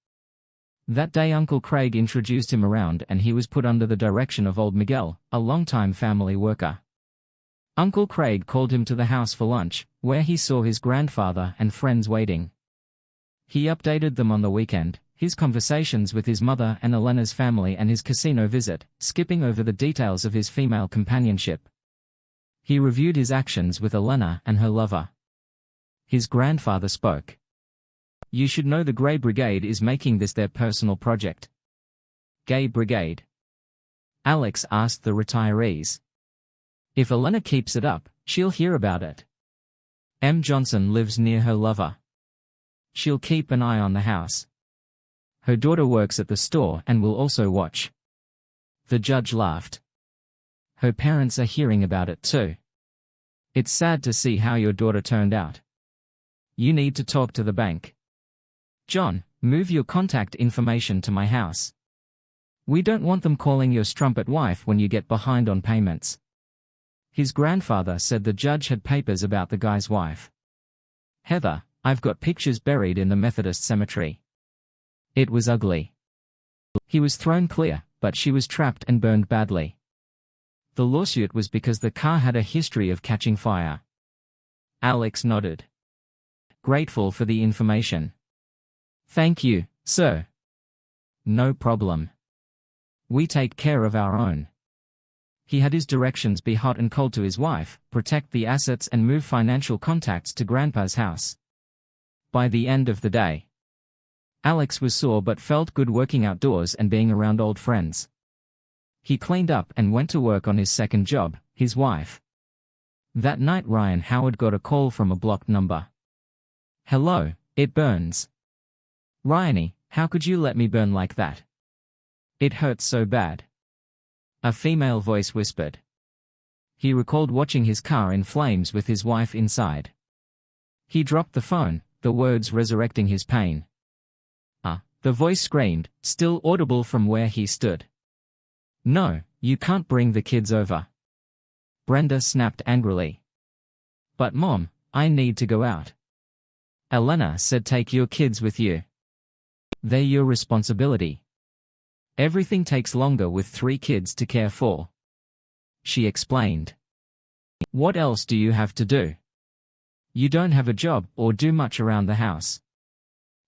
[SPEAKER 1] That day Uncle Craig introduced him around and he was put under the direction of old Miguel, a longtime family worker. Uncle Craig called him to the house for lunch, where he saw his grandfather and friends waiting. He updated them on the weekend, his conversations with his mother and Elena's family and his casino visit, skipping over the details of his female companionship. He reviewed his actions with Elena and her lover. His grandfather spoke. "You should know the Grey Brigade is making this their personal project." "Gay Brigade?" Alex asked the retirees. "If Elena keeps it up, she'll hear about it. M. Johnson lives near her lover. She'll keep an eye on the house. Her daughter works at the store and will also watch." The judge laughed. "Her parents are hearing about it too. It's sad to see how your daughter turned out. You need to talk to the bank. John, move your contact information to my house. We don't want them calling your strumpet wife when you get behind on payments." His grandfather said the judge had papers about the guy's wife. "Heather, I've got pictures buried in the Methodist cemetery. It was ugly. He was thrown clear, but she was trapped and burned badly. The lawsuit was because the car had a history of catching fire." Alex nodded. "Grateful for the information." "Thank you, sir." "No problem. We take care of our own." He had his directions be hot and cold to his wife, protect the assets and move financial contacts to Grandpa's house. By the end of the day, Alex was sore but felt good working outdoors and being around old friends. He cleaned up and went to work on his second job, his wife. That night Ryan Howard got a call from a blocked number. "Hello, it burns." "Ryanie, how could you let me burn like that? It hurts so bad," a female voice whispered. He recalled watching his car in flames with his wife inside. He dropped the phone, the words resurrecting his pain. The voice screamed, still audible from where he stood. "No, you can't bring the kids over." Brenda snapped angrily. "But Mom, I need to go out." Elena said, "Take your kids with you. They're your responsibility. Everything takes longer with 3 kids to care for," she explained. "What else do you have to do? You don't have a job or do much around the house.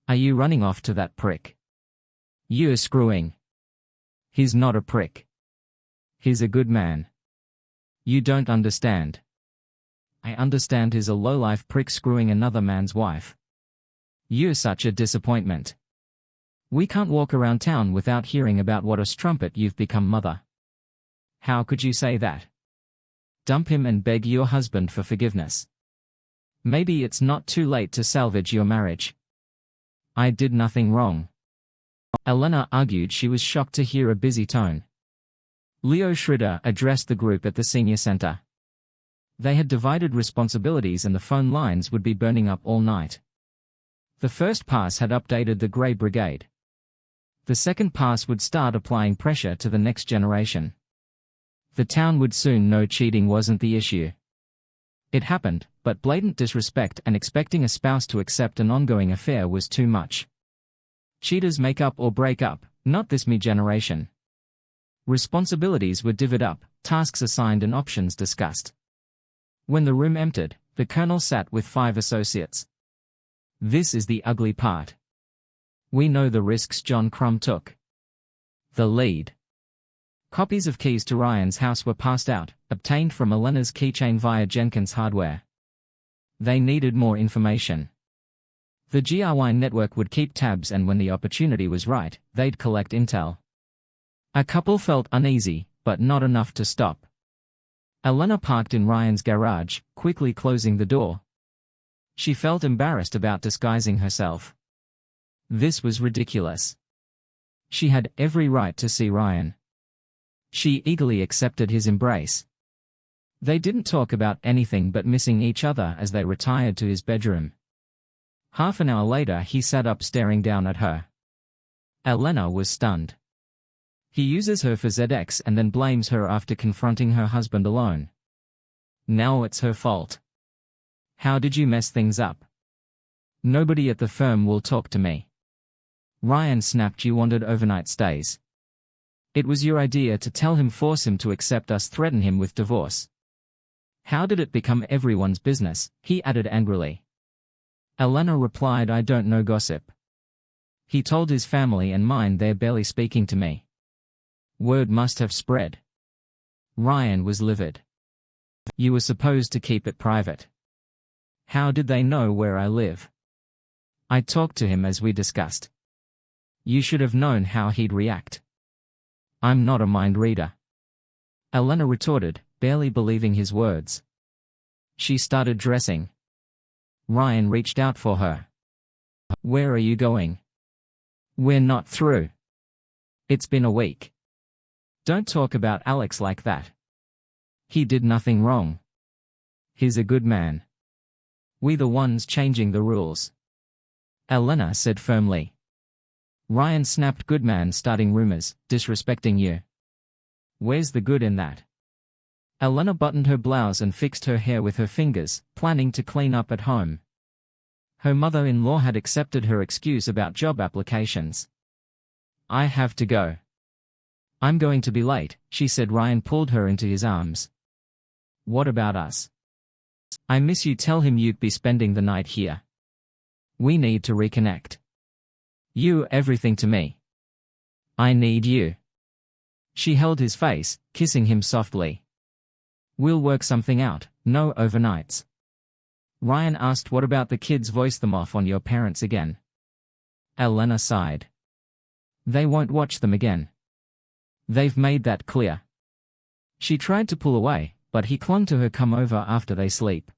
[SPEAKER 1] Are you running off to that prick? You're screwing. He's not a prick. He's a good man. You don't understand." "I understand he's a low-life prick screwing another man's wife. You're such a disappointment. We can't walk around town without hearing about what a strumpet you've become, Mother. How could you say that? Dump him and beg your husband for forgiveness. Maybe it's not too late to salvage your marriage." "I did nothing wrong." Elena argued she was shocked to hear a busy tone. Leo Schroeder addressed the group at the senior center. They had divided responsibilities and the phone lines would be burning up all night. The first pass had updated the Grey Brigade. The second pass would start applying pressure to the next generation. The town would soon know cheating wasn't the issue. It happened, but blatant disrespect and expecting a spouse to accept an ongoing affair was too much. Cheaters make up or break up, not this me generation. Responsibilities were divvied up, tasks assigned and options discussed. When the room emptied, the colonel sat with 5 associates. "This is the ugly part. We know the risks John Crumb took. The lead." Copies of keys to Ryan's house were passed out, obtained from Elena's keychain via Jenkins Hardware. They needed more information. The GRY network would keep tabs, and when the opportunity was right, they'd collect intel. A couple felt uneasy, but not enough to stop. Elena parked in Ryan's garage, quickly closing the door. She felt embarrassed about disguising herself. This was ridiculous. She had every right to see Ryan. She eagerly accepted his embrace. They didn't talk about anything but missing each other as they retired to his bedroom. Half an hour later, he sat up staring down at her. Elena was stunned. He uses her for ZX and then blames her after confronting her husband alone. Now it's her fault. How did you mess things up? Nobody at the firm will talk to me. Ryan snapped. You wanted overnight stays. It was your idea to tell him, force him to accept us, threaten him with divorce. How did it become everyone's business? He added angrily. Elena replied, I don't know gossip. He told his family and mine. They're barely speaking to me. Word must have spread. Ryan was livid. You were supposed to keep it private. How did they know where I live? I talked to him as we discussed. You should have known how he'd react. I'm not a mind reader. Elena retorted, barely believing his words. She started dressing. Ryan reached out for her. Where are you going? We're not through. It's been a week. Don't talk about Alex like that. He did nothing wrong. He's a good man. We the ones changing the rules. Elena said firmly. Ryan snapped, good man starting rumors, disrespecting you. Where's the good in that? Elena buttoned her blouse and fixed her hair with her fingers, planning to clean up at home. Her mother-in-law had accepted her excuse about job applications. I have to go. I'm going to be late, she said. Ryan pulled her into his arms. What about us? I miss you. Tell him you'd be spending the night here. We need to reconnect. You everything to me. I need you. She held his face, kissing him softly. We'll work something out, no overnights. Ryan asked, what about the kids? Voice them off on your parents again. Elena sighed. They won't watch them again. They've made that clear. She tried to pull away, but he clung to her. Come over after they sleep.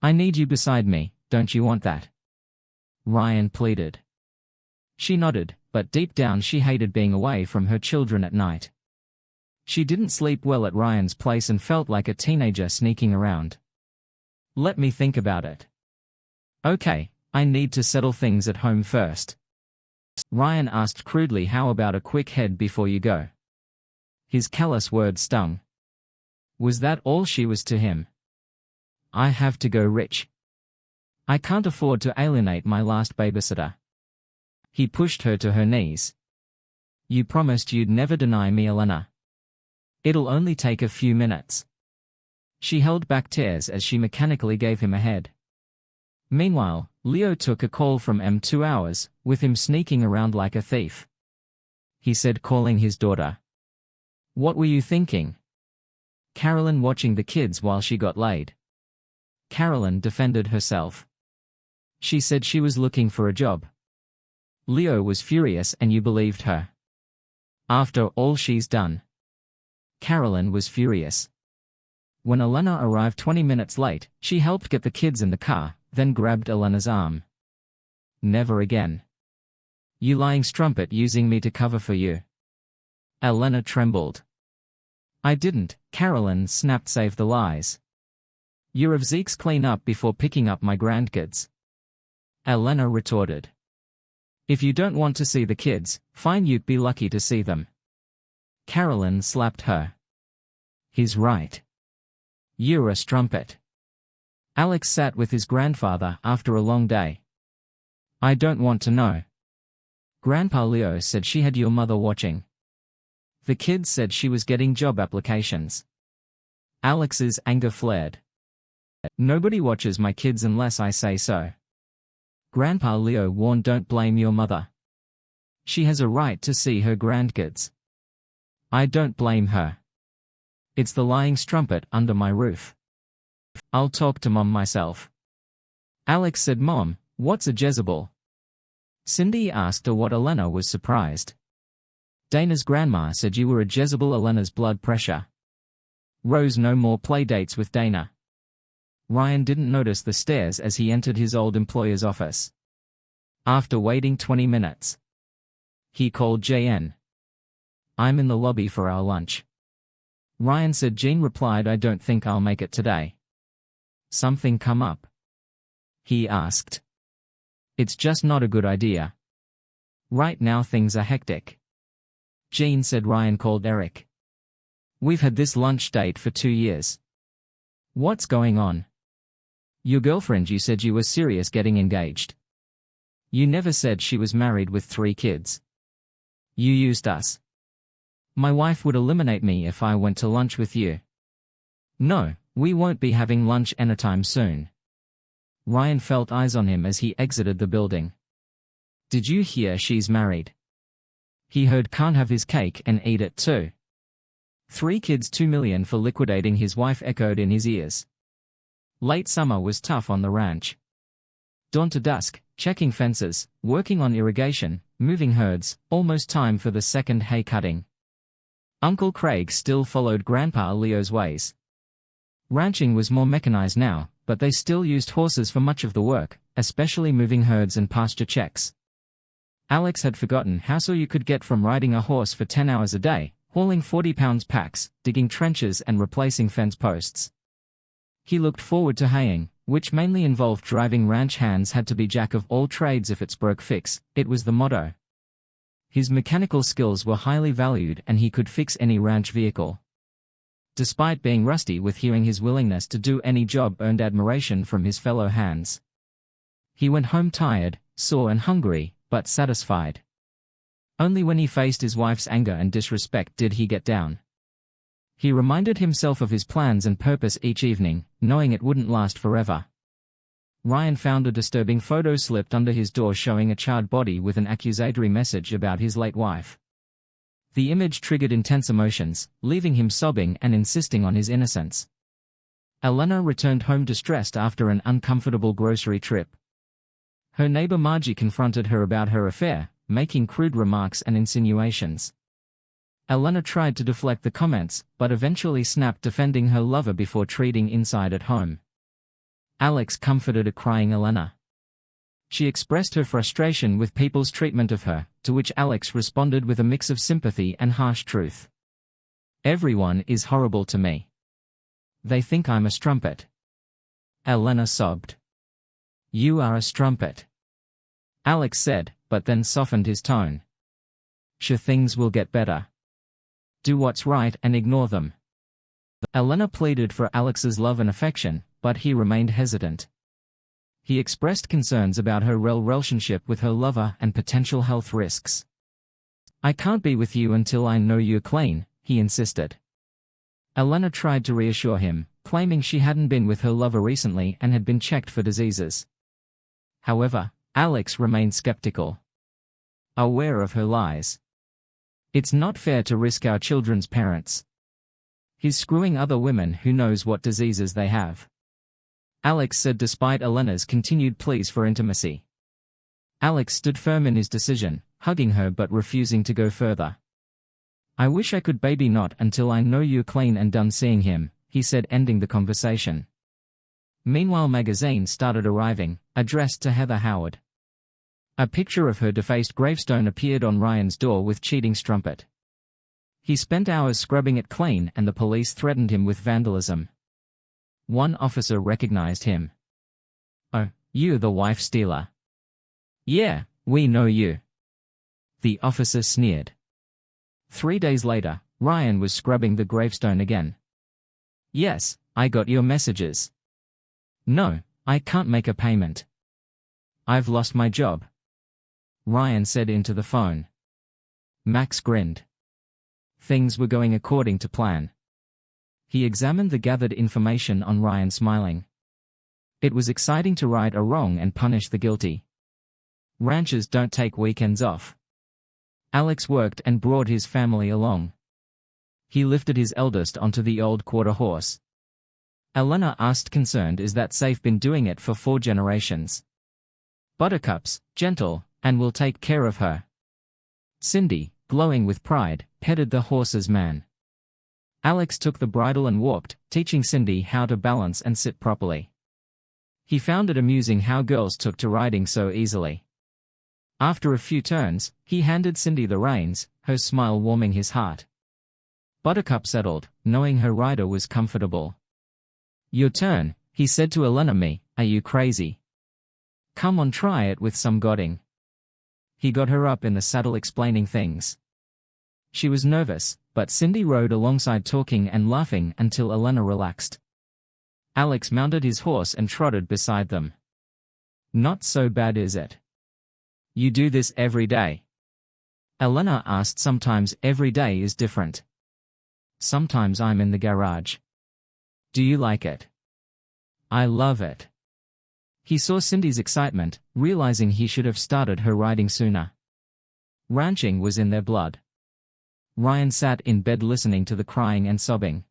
[SPEAKER 1] I need you beside me, don't you want that? Ryan pleaded. She nodded, but deep down she hated being away from her children at night. She didn't sleep well at Ryan's place and felt like a teenager sneaking around. Let me think about it. Okay, I need to settle things at home first. Ryan asked crudely, how about a quick head before you go? His callous words stung. Was that all she was to him? I have to go, Rich. I can't afford to alienate my last babysitter. He pushed her to her knees. You promised you'd never deny me, Elena. It'll only take a few minutes. She held back tears as she mechanically gave him a head. Meanwhile, Leo took a call from M. 2 hours, with him sneaking around like a thief. He said, calling his daughter. What were you thinking? Carolyn watching the kids while she got laid. Carolyn defended herself. She said she was looking for a job. Leo was furious, and you believed her. After all she's done. Carolyn was furious. When Elena arrived 20 minutes late, she helped get the kids in the car, then grabbed Elena's arm. Never again. You lying strumpet, using me to cover for you. Elena trembled. I didn't, Carolyn snapped. Save the lies. You're of Zeke's clean up before picking up my grandkids. Elena retorted. If you don't want to see the kids, fine, you'd be lucky to see them. Carolyn slapped her. He's right. You're a strumpet. Alex sat with his grandfather after a long day. I don't want to know. Grandpa Leo said she had your mother watching. The kids said she was getting job applications. Alex's anger flared. Nobody watches my kids unless I say so. Grandpa Leo warned, don't blame your mother. She has a right to see her grandkids. I don't blame her. It's the lying strumpet under my roof. I'll talk to Mom myself. Alex said, "Mom, what's a Jezebel?" Cindy asked her what Elena was surprised. Dana's grandma said you were a Jezebel. Elena's blood pressure rose. No more play dates with Dana. Ryan didn't notice the stairs as he entered his old employer's office. After waiting 20 minutes, he called JN. "I'm in the lobby for our lunch." Ryan said. Jean replied, "I don't think I'll make it today." "Something come up?" he asked. "It's just not a good idea. Right now things are hectic." Jean said. Ryan called Eric. "We've had this lunch date for 2 years. What's going on? Your girlfriend, you said you were serious getting engaged. You never said she was married with 3 kids. You used us. My wife would eliminate me if I went to lunch with you." "No, we won't be having lunch anytime soon." Ryan felt eyes on him as he exited the building. "Did you hear she's married?" He heard can't have his cake and eat it too. 3 kids, $2 million for liquidating his wife echoed in his ears. Late summer was tough on the ranch. Dawn to dusk, checking fences, working on irrigation, moving herds, almost time for the second hay cutting. Uncle Craig still followed Grandpa Leo's ways. Ranching was more mechanized now, but they still used horses for much of the work, especially moving herds and pasture checks. Alex had forgotten how so you could get from riding a horse for 10 hours a day, hauling 40-pound packs, digging trenches and replacing fence posts. He looked forward to haying, which mainly involved driving. Ranch hands had to be jack of all trades. If it's broke, fix it was the motto. His mechanical skills were highly valued and he could fix any ranch vehicle. Despite being rusty with hewing, his willingness to do any job earned admiration from his fellow hands. He went home tired, sore and hungry, but satisfied. Only when he faced his wife's anger and disrespect did he get down. He reminded himself of his plans and purpose each evening, knowing it wouldn't last forever. Ryan found a disturbing photo slipped under his door showing a charred body with an accusatory message about his late wife. The image triggered intense emotions, leaving him sobbing and insisting on his innocence. Elena returned home distressed after an uncomfortable grocery trip. Her neighbor Margie confronted her about her affair, making crude remarks and insinuations. Elena tried to deflect the comments, but eventually snapped, defending her lover before treating inside at home. Alex comforted a crying Elena. She expressed her frustration with people's treatment of her, to which Alex responded with a mix of sympathy and harsh truth. "Everyone is horrible to me. They think I'm a strumpet." Elena sobbed. "You are a strumpet," Alex said, but then softened his tone. "Sure, things will get better. Do what's right and ignore them." Elena pleaded for Alex's love and affection, but he remained hesitant. He expressed concerns about her relationship with her lover and potential health risks. "I can't be with you until I know you're clean," he insisted. Elena tried to reassure him, claiming she hadn't been with her lover recently and had been checked for diseases. However, Alex remained skeptical. Aware of her lies. "It's not fair to risk our children's parents. He's screwing other women, who knows what diseases they have," Alex said despite Elena's continued pleas for intimacy. Alex stood firm in his decision, hugging her but refusing to go further. "I wish I could, baby, not until I know you're clean and done seeing him," he said, ending the conversation. Meanwhile, magazines started arriving, addressed to Heather Howard. A picture of her defaced gravestone appeared on Ryan's door with cheating strumpet. He spent hours scrubbing it clean and the police threatened him with vandalism. One officer recognized him. "Oh, you're the wife stealer." "Yeah, we know you," the officer sneered. 3 days later, Ryan was scrubbing the gravestone again. "Yes, I got your messages." "No, I can't make a payment. I've lost my job," Ryan said into the phone. Max grinned. Things were going according to plan. He examined the gathered information on Ryan, smiling. It was exciting to right a wrong and punish the guilty. Ranchers don't take weekends off. Alex worked and brought his family along. He lifted his eldest onto the old quarter horse. Elena asked concerned. Is that safe? Been doing it for 4 generations. Buttercup's gentle, and will take care of her. Cindy, glowing with pride, petted the horse's man. Alex took the bridle and walked, teaching Cindy how to balance and sit properly. He found it amusing how girls took to riding so easily. After a few turns, he handed Cindy the reins, her smile warming his heart. Buttercup settled, knowing her rider was comfortable. Your turn, he said to Elena. Me, are you crazy? Come on, try it with some godding. He got her up in the saddle explaining things. She was nervous, but Cindy rode alongside talking and laughing until Elena relaxed. Alex mounted his horse and trotted beside them. Not so bad, is it? You do this every day? Elena asked. Sometimes. Every day is different. Sometimes I'm in the garage. Do you like it? I love it. He saw Cindy's excitement, realizing he should have started her riding sooner. Ranching was in their blood. Ryan sat in bed listening to the crying and sobbing.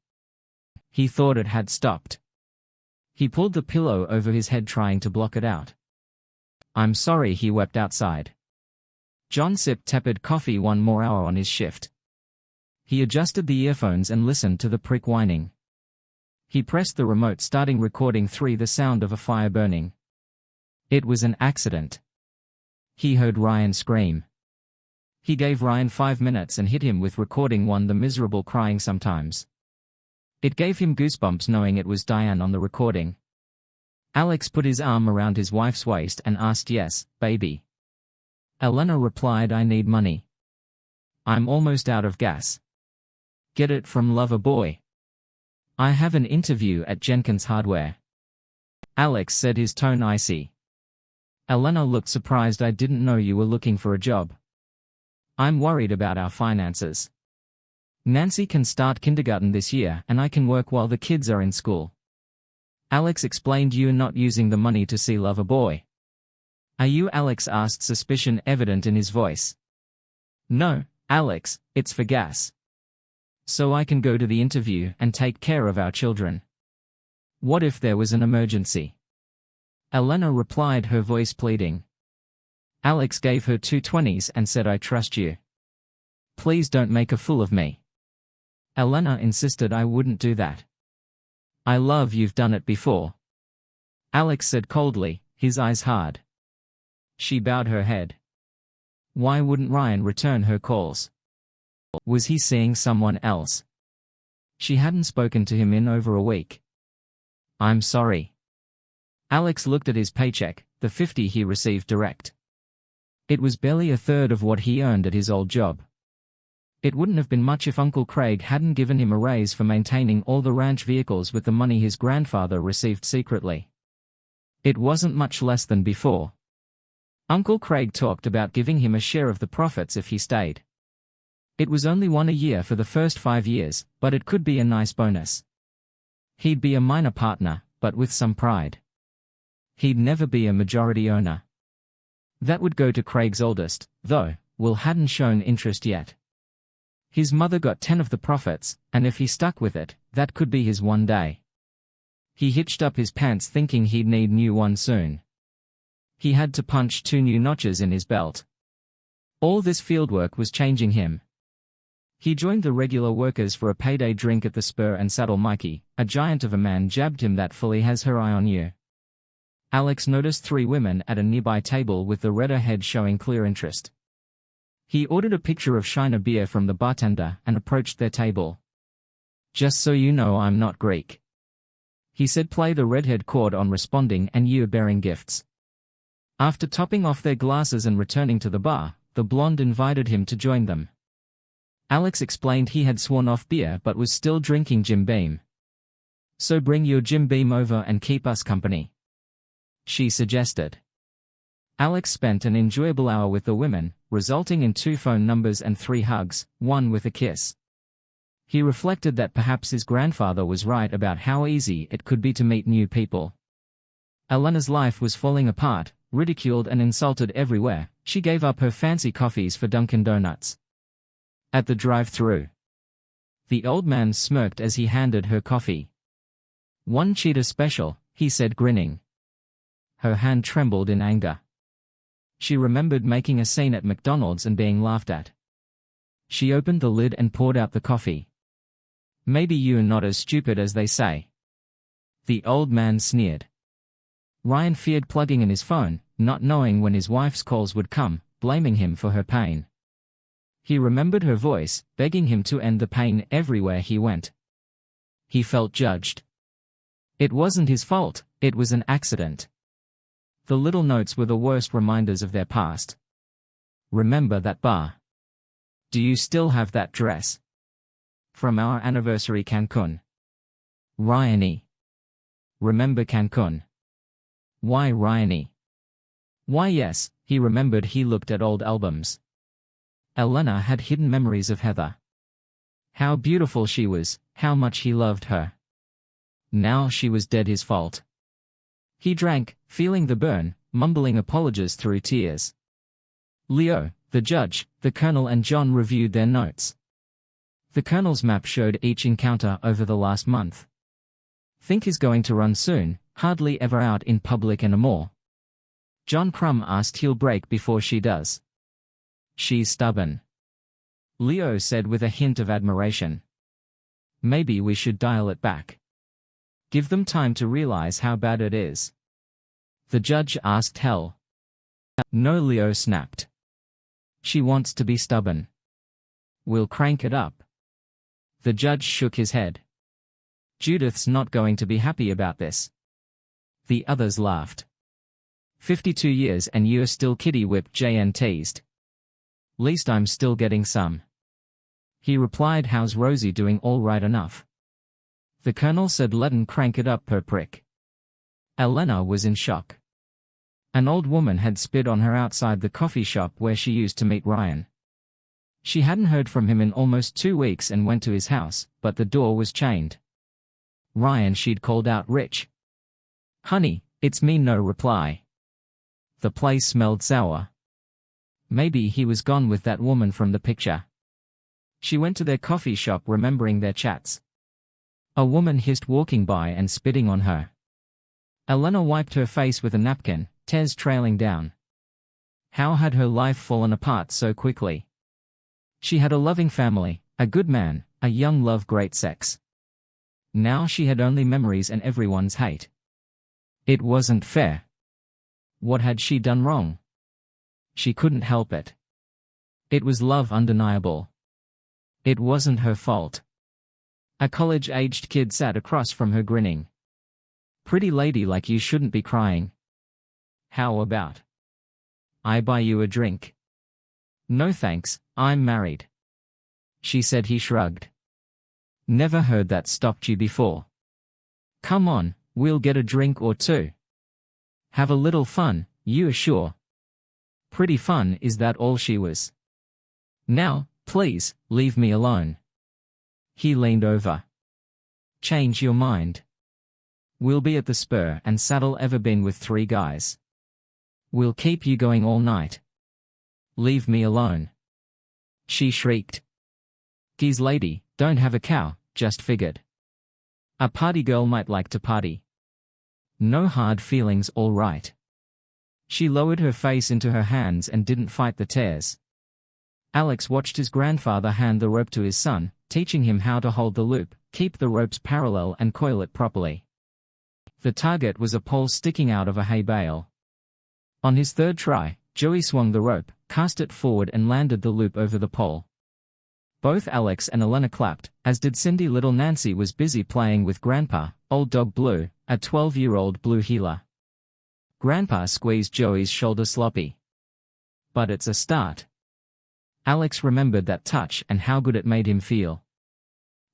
[SPEAKER 1] He thought it had stopped. He pulled the pillow over his head trying to block it out. I'm sorry, he wept outside. John sipped tepid coffee. 1 more hour on his shift. He adjusted the earphones and listened to the prick whining. He pressed the remote, starting recording 3. The sound of a fire burning. It was an accident. He heard Ryan scream. He gave Ryan 5 minutes and hit him with recording 1. The miserable crying sometimes. It gave him goosebumps knowing it was Diane on the recording. Alex put his arm around his wife's waist and asked, yes, baby. Elena replied, I need money. I'm almost out of gas. Get it from Loverboy. I have an interview at Jenkins Hardware. Alex said, his tone icy. Elena looked surprised. I didn't know you were looking for a job. I'm worried about our finances. Nancy can start kindergarten this year and I can work while the kids are in school. Alex explained, you're not using the money to see Loverboy. Are you? Alex asked, suspicion evident in his voice. No, Alex, it's for gas. So I can go to the interview and take care of our children. What if there was an emergency? Elena replied, her voice pleading. Alex gave her 2 20s and said, I trust you. Please don't make a fool of me. Elena insisted, I wouldn't do that. I love you've done it before. Alex said coldly, his eyes hard. She bowed her head. Why wouldn't Ryan return her calls? Was he seeing someone else? She hadn't spoken to him in over a week. I'm sorry. Alex looked at his paycheck, the 50 he received direct. It was barely a third of what he earned at his old job. It wouldn't have been much if Uncle Craig hadn't given him a raise for maintaining all the ranch vehicles with the money his grandfather received secretly. It wasn't much less than before. Uncle Craig talked about giving him a share of the profits if he stayed. It was only 1 a year for the first 5 years, but it could be a nice bonus. He'd be a minor partner, but with some pride. He'd never be a majority owner. That would go to Craig's oldest, though Will hadn't shown interest yet. His mother got 10 of the profits, and if he stuck with it, that could be his one day. He hitched up his pants thinking he'd need new ones soon. He had to punch 2 new notches in his belt. All this fieldwork was changing him. He joined the regular workers for a payday drink at the Spur and Saddle. Mikey, a giant of a man, jabbed him that fully has her eye on you. Alex noticed 3 women at a nearby table with the redder head showing clear interest. He ordered a picture of Shiner beer from the bartender and approached their table. Just so you know, I'm not Greek. He said, play the redhead chord on responding and you're bearing gifts. After topping off their glasses and returning to the bar, the blonde invited him to join them. Alex explained he had sworn off beer but was still drinking Jim Beam. So bring your Jim Beam over and keep us company, she suggested. Alex spent an enjoyable hour with the women, resulting in 2 phone numbers and 3 hugs, 1 with a kiss. He reflected that perhaps his grandfather was right about how easy it could be to meet new people. Elena's life was falling apart, ridiculed and insulted everywhere. She gave up her fancy coffees for Dunkin' Donuts. At the drive-thru, the old man smirked as he handed her coffee. "One cheetah special," he said, grinning. Her hand trembled in anger. She remembered making a scene at McDonald's and being laughed at. She opened the lid and poured out the coffee. "Maybe you're not as stupid as they say." The old man sneered. Ryan feared plugging in his phone, not knowing when his wife's calls would come, blaming him for her pain. He remembered her voice, begging him to end the pain everywhere he went. He felt judged. It wasn't his fault, it was an accident. The little notes were the worst reminders of their past. "Remember that bar? Do you still have that dress? From our anniversary Cancun. Ryan-y. Remember Cancun?" Why Ryan-y? Why yes, he remembered. He looked at old albums. Elena had hidden memories of Heather. How beautiful she was, how much he loved her. Now she was dead, his fault. He drank, feeling the burn, mumbling apologies through tears. Leo, the judge, the colonel and John reviewed their notes. The colonel's map showed each encounter over the last month. "Think he's going to run soon, hardly ever out in public anymore." John Crumb asked. "He'll break before she does." "She's stubborn," Leo said with a hint of admiration. "Maybe we should dial it back. Give them time to realize how bad it is." The judge asked. "Hell no," Leo snapped. "She wants to be stubborn. We'll crank it up." The judge shook his head. "Judith's not going to be happy about this." The others laughed. 52 years and you're still kitty whipped," JN teased. "Least I'm still getting some." He replied, "How's Rosie doing? All right enough." The colonel said, "Let'n crank it up per prick." Elena was in shock. An old woman had spit on her outside the coffee shop where she used to meet Ryan. She hadn't heard from him in almost 2 weeks and went to his house, but the door was chained. "Ryan," she'd called out. "Rich." "Honey, it's me." No reply. The place smelled sour. Maybe he was gone with that woman from the picture. She went to their coffee shop, remembering their chats. A woman hissed walking by and spitting on her. Elena wiped her face with a napkin, tears trailing down. How had her life fallen apart so quickly? She had a loving family, a good man, a young love, great sex. Now she had only memories and everyone's hate. It wasn't fair. What had she done wrong? She couldn't help it. It was love, undeniable. It wasn't her fault. A college-aged kid sat across from her, grinning. "Pretty lady like you shouldn't be crying. How about I buy you a drink?" "No thanks, I'm married," she said. He shrugged. "Never heard that stopped you before. Come on, we'll get a drink or two. Have a little fun, you're sure." Pretty fun, is that all she was? "Now, please, leave me alone." He leaned over. "Change your mind. We'll be at the Spur and Saddle. Ever been with 3 guys? We'll keep you going all night. Leave me alone." She shrieked. "Geez lady, don't have a cow, just figured. A party girl might like to party. No hard feelings, all right." She lowered her face into her hands and didn't fight the tears. Alex watched his grandfather hand the rope to his son, teaching him how to hold the loop, keep the ropes parallel and coil it properly. The target was a pole sticking out of a hay bale. On his 3rd try, Joey swung the rope, cast it forward and landed the loop over the pole. Both Alex and Elena clapped, as did Cindy. Little Nancy was busy playing with Grandpa, Old Dog Blue, a 12-year-old blue heeler. Grandpa squeezed Joey's shoulder sloppy. "But it's a start." Alex remembered that touch and how good it made him feel.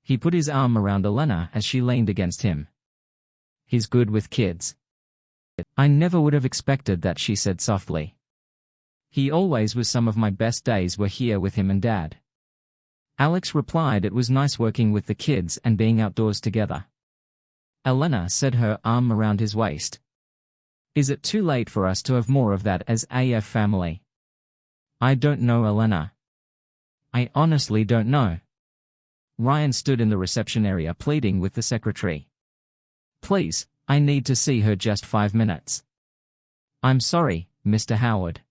[SPEAKER 1] He put his arm around Elena as she leaned against him. "He's good with kids." "I never would have expected that," she said softly. "He always was. Some of my best days were here with him and Dad." Alex replied, "It was nice working with the kids and being outdoors together." Elena set her arm around his waist. "Is it too late for us to have more of that as AF family?" "I don't know, Elena. I honestly don't know." Ryan stood in the reception area pleading with the secretary. Please, I need to see her just 5 minutes. I'm sorry, Mr. Howard.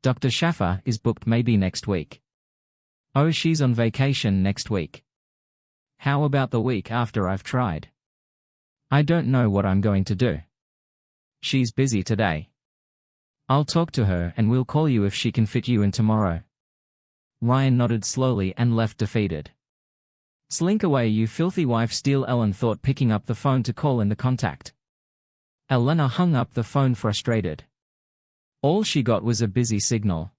[SPEAKER 1] Dr. Schaffer is booked maybe next week. Oh, she's on vacation next week. How about the week after? I've tried. I don't know what I'm going to do. She's busy today. I'll talk to her and we'll call you if she can fit you in tomorrow. Ryan nodded slowly and left defeated. Slink away, you filthy wife steal, Ellen thought, picking up the phone to call in the contact. Elena hung up the phone frustrated. All she got was a busy signal.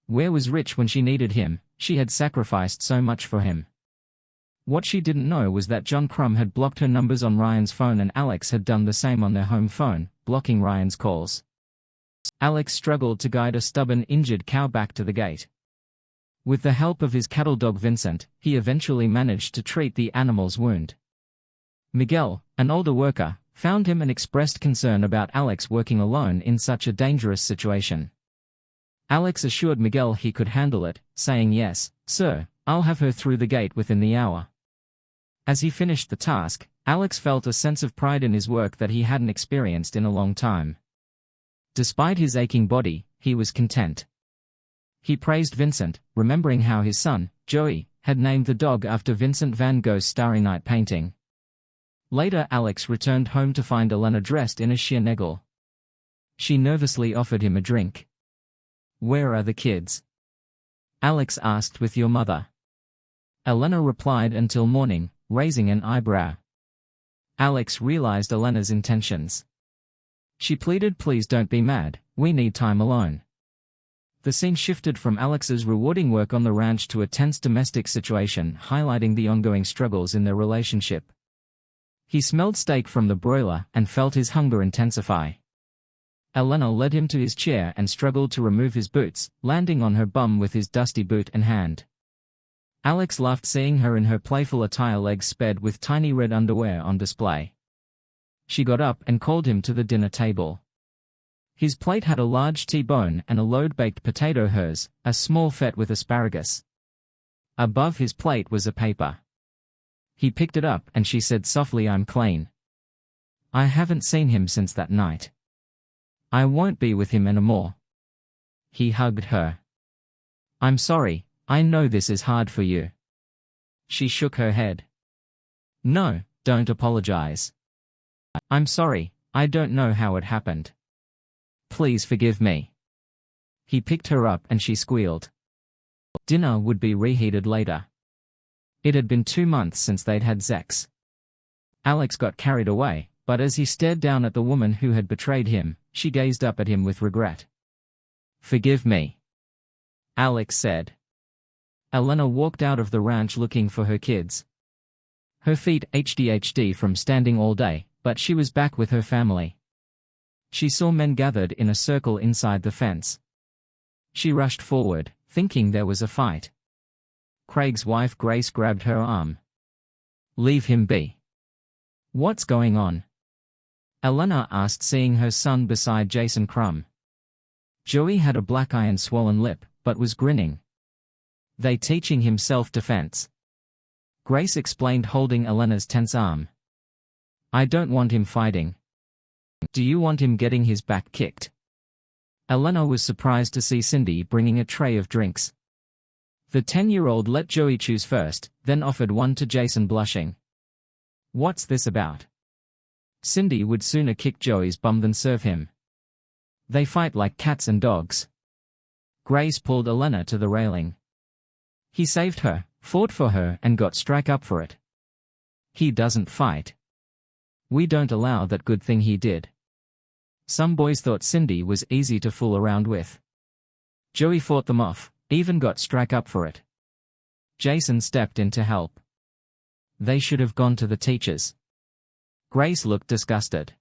[SPEAKER 1] Where was Rich when she needed him? She had sacrificed so much for him. What she didn't know was that John Crumb had blocked her numbers on Ryan's phone and Alex had done the same on their home phone, blocking Ryan's calls. Alex struggled to guide a stubborn, injured cow back to the gate. With the help of his cattle dog Vincent, he eventually managed to treat the animal's wound. Miguel, an older worker, found him and expressed concern about Alex working alone in such a dangerous situation. Alex assured Miguel he could handle it, saying, "Yes, sir, I'll have her through the gate within the hour." As he finished the task, Alex felt a sense of pride in his work that he hadn't experienced in a long time. Despite his aching body, he was content. He praised Vincent, remembering how his son, Joey, had named the dog after Vincent van Gogh's Starry Night painting. Later, Alex returned home to find Elena dressed in a sheer negle. She nervously offered him a drink. "Where are the kids?" Alex asked. "With your mother." Elena replied, "Until morning," raising an eyebrow. Alex realized Elena's intentions. She pleaded, "Please don't be mad, we need time alone." The scene shifted from Alex's rewarding work on the ranch to a tense domestic situation, highlighting the ongoing struggles in their relationship. He smelled steak from the broiler and felt his hunger intensify. Elena led him to his chair and struggled to remove his boots, landing on her bum with his dusty boot in hand. Alex laughed seeing her in her playful attire, legs spread with tiny red underwear on display. She got up and called him to the dinner table. His plate had a large T-bone and a load-baked potato, hers, a small fete with asparagus. Above his plate was a paper. He picked it up and she said softly, "I'm clean. I haven't seen him since that night. I won't be with him anymore." He hugged her. "I'm sorry, I know this is hard for you." She shook her head. "No, don't apologize. I'm sorry, I don't know how it happened. Please forgive me." He picked her up and she squealed. Dinner would be reheated later. It had been 2 months since they'd had sex. Alex got carried away, but as he stared down at the woman who had betrayed him, she gazed up at him with regret. "Forgive me," Alex said. Elena walked out of the ranch looking for her kids. Her feet HDHD from standing all day, but she was back with her family. She saw men gathered in a circle inside the fence. She rushed forward, thinking there was a fight. Craig's wife Grace grabbed her arm. "Leave him be." "What's going on?" Elena asked, seeing her son beside Jason Crumb. Joey had a black eye and swollen lip, but was grinning. "They teaching him self-defense," Grace explained, holding Elena's tense arm. "I don't want him fighting." "Do you want him getting his back kicked?" Elena was surprised to see Cindy bringing a tray of drinks. The 10-year-old let Joey choose first, then offered one to Jason, blushing. "What's this about?" Cindy would sooner kick Joey's bum than serve him. "They fight like cats and dogs." Grace pulled Elena to the railing. "He saved her, fought for her and got strike up for it. He doesn't fight. We don't allow that good thing he did." Some boys thought Cindy was easy to fool around with. Joey fought them off, even got strike up for it. Jason stepped in to help. "They should have gone to the teachers." Grace looked disgusted.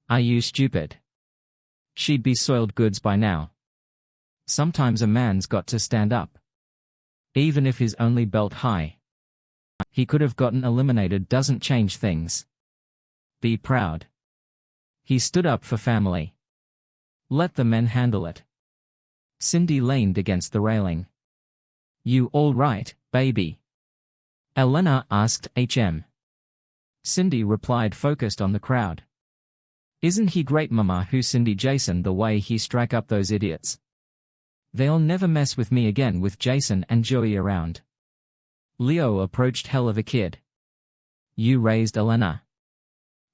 [SPEAKER 1] "Are you stupid? She'd be soiled goods by now. Sometimes a man's got to stand up. Even if he's only belt high. He could have gotten eliminated, doesn't change things. Be proud. He stood up for family. Let the men handle it." Cindy leaned against the railing. "You all right, baby?" Elena asked HM. Cindy replied, focused on the crowd. Isn't he great, mama? Who? Cindy. Jason. The way he strike up those idiots. They'll never mess with me again with Jason and Joey around. Leo approached. Hell of a kid. You raised Elena.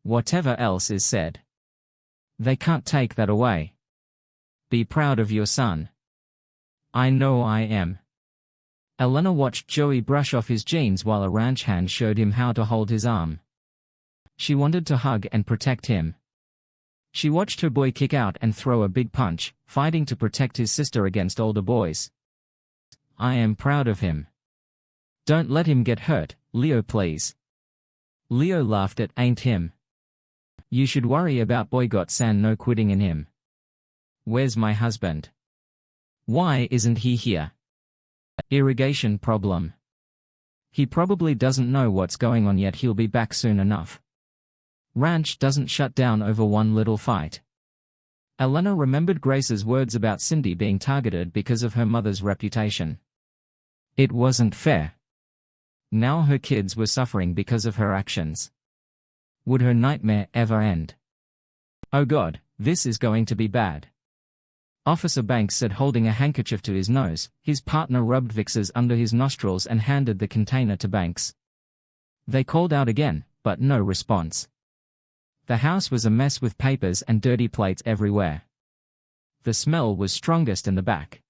[SPEAKER 1] Whatever else is said. They can't take that away. Be proud of your son. I know I am. Elena watched Joey brush off his jeans while a ranch hand showed him how to hold his arm. She wanted to hug and protect him. She watched her boy kick out and throw a big punch, fighting to protect his sister against older boys. I am proud of him. Don't let him get hurt, Leo, please. Leo laughed at ain't him. You should worry about boy, got san no quitting in him. Where's my husband? Why isn't he here? Irrigation problem. He probably doesn't know what's going on yet. He'll be back soon enough. Ranch doesn't shut down over one little fight. Elena remembered Grace's words about Cindy being targeted because of her mother's reputation. It wasn't fair. Now her kids were suffering because of her actions. Would her nightmare ever end? Oh God, this is going to be bad. Officer Banks said, holding a handkerchief to his nose. His partner rubbed Vicks under his nostrils and handed the container to Banks. They called out again, but no response. The house was a mess with papers and dirty plates everywhere. The smell was strongest in the back.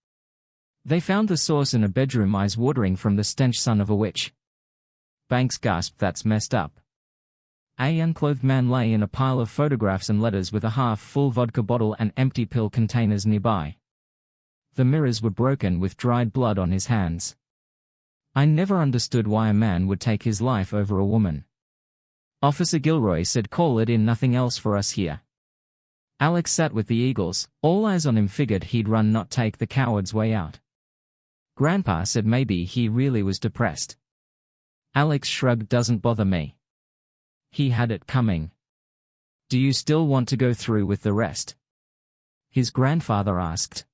[SPEAKER 1] They found the source in a bedroom, eyes watering from the stench. Son of a witch. Banks gasped, that's messed up. A unclothed man lay in a pile of photographs and letters with a half-full vodka bottle and empty pill containers nearby. The mirrors were broken with dried blood on his hands. I never understood why a man would take his life over a woman. Officer Gilroy said, call it in, nothing else for us here. Alex sat with the Eagles, all eyes on him, figured he'd run, not take the coward's way out. Grandpa said maybe he really was depressed. Alex shrugged, doesn't bother me. He had it coming. Do you still want to go through with the rest? His grandfather asked.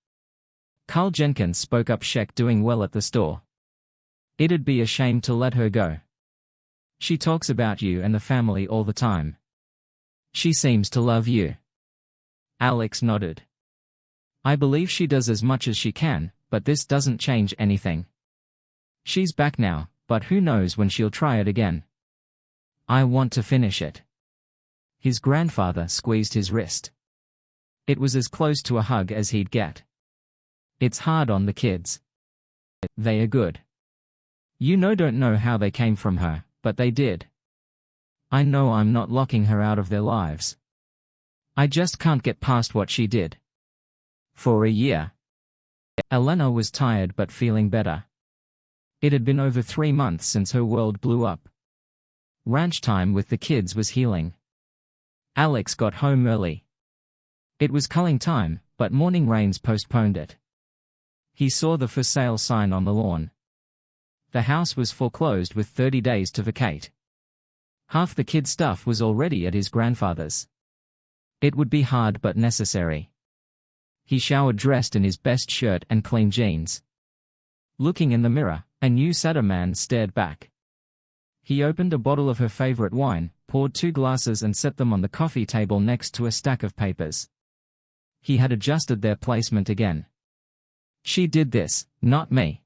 [SPEAKER 1] Carl Jenkins spoke up, Sheck doing well at the store. It'd be a shame to let her go. She talks about you and the family all the time. She seems to love you. Alex nodded. I believe she does as much as she can, but this doesn't change anything. She's back now, but who knows when she'll try it again. I want to finish it. His grandfather squeezed his wrist. It was as close to a hug as he'd get. It's hard on the kids. They are good. You don't know how they came from her, but they did. I know I'm not locking her out of their lives. I just can't get past what she did. For a year. Elena was tired but feeling better. It had been over 3 months since her world blew up. Ranch time with the kids was healing. Alex got home early. It was culling time, but morning rains postponed it. He saw the for sale sign on the lawn. The house was foreclosed with 30 days to vacate. Half the kid stuff was already at his grandfather's. It would be hard but necessary. He showered, dressed in his best shirt and clean jeans. Looking in the mirror, a new sadder man stared back. He opened a bottle of her favorite wine, poured 2 glasses and set them on the coffee table next to a stack of papers. He had adjusted their placement again. She did this, not me.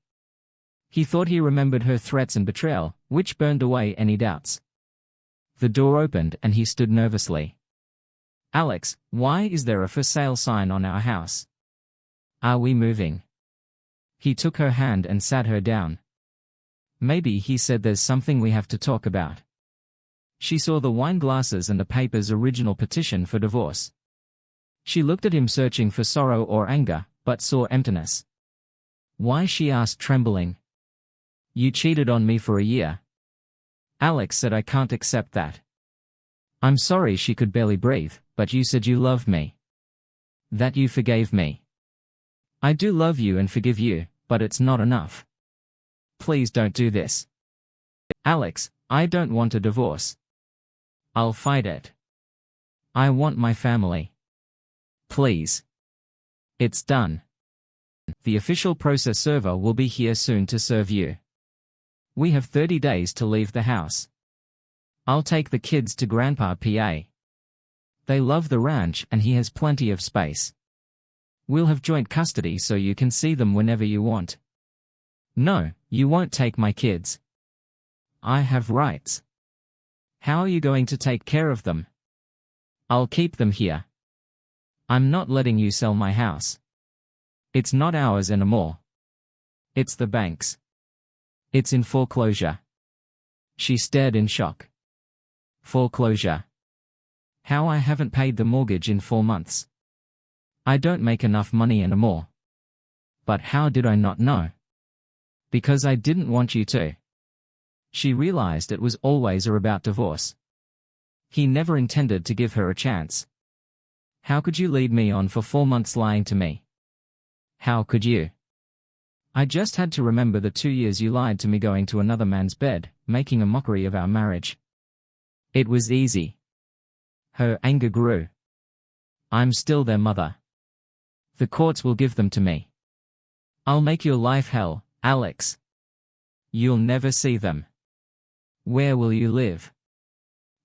[SPEAKER 1] He thought he remembered her threats and betrayal, which burned away any doubts. The door opened and he stood nervously. Alex, why is there a for sale sign on our house? Are we moving? He took her hand and sat her down. Maybe, he said, there's something we have to talk about. She saw the wine glasses and the paper's original petition for divorce. She looked at him, searching for sorrow or anger, but saw emptiness. Why? She asked, trembling. You cheated on me for a year. Alex said, I can't accept that. I'm sorry. She could barely breathe, but you said you loved me. That you forgave me. I do love you and forgive you, but it's not enough. Please don't do this. Alex, I don't want a divorce. I'll fight it. I want my family. Please. It's done. The official process server will be here soon to serve you. We have 30 days to leave the house. I'll take the kids to Grandpa PA. They love the ranch and he has plenty of space. We'll have joint custody so you can see them whenever you want. No, you won't take my kids. I have rights. How are you going to take care of them? I'll keep them here. I'm not letting you sell my house. It's not ours anymore. It's the bank's. It's in foreclosure. She stared in shock. Foreclosure. How? I haven't paid the mortgage in 4 months. I don't make enough money anymore. But how did I not know? Because I didn't want you to. She realized it was always about divorce. He never intended to give her a chance. How could you lead me on for 4 months lying to me? How could you? I just had to remember the 2 years you lied to me going to another man's bed, making a mockery of our marriage. It was easy. Her anger grew. I'm still their mother. The courts will give them to me. I'll make your life hell, Alex. You'll never see them. Where will you live?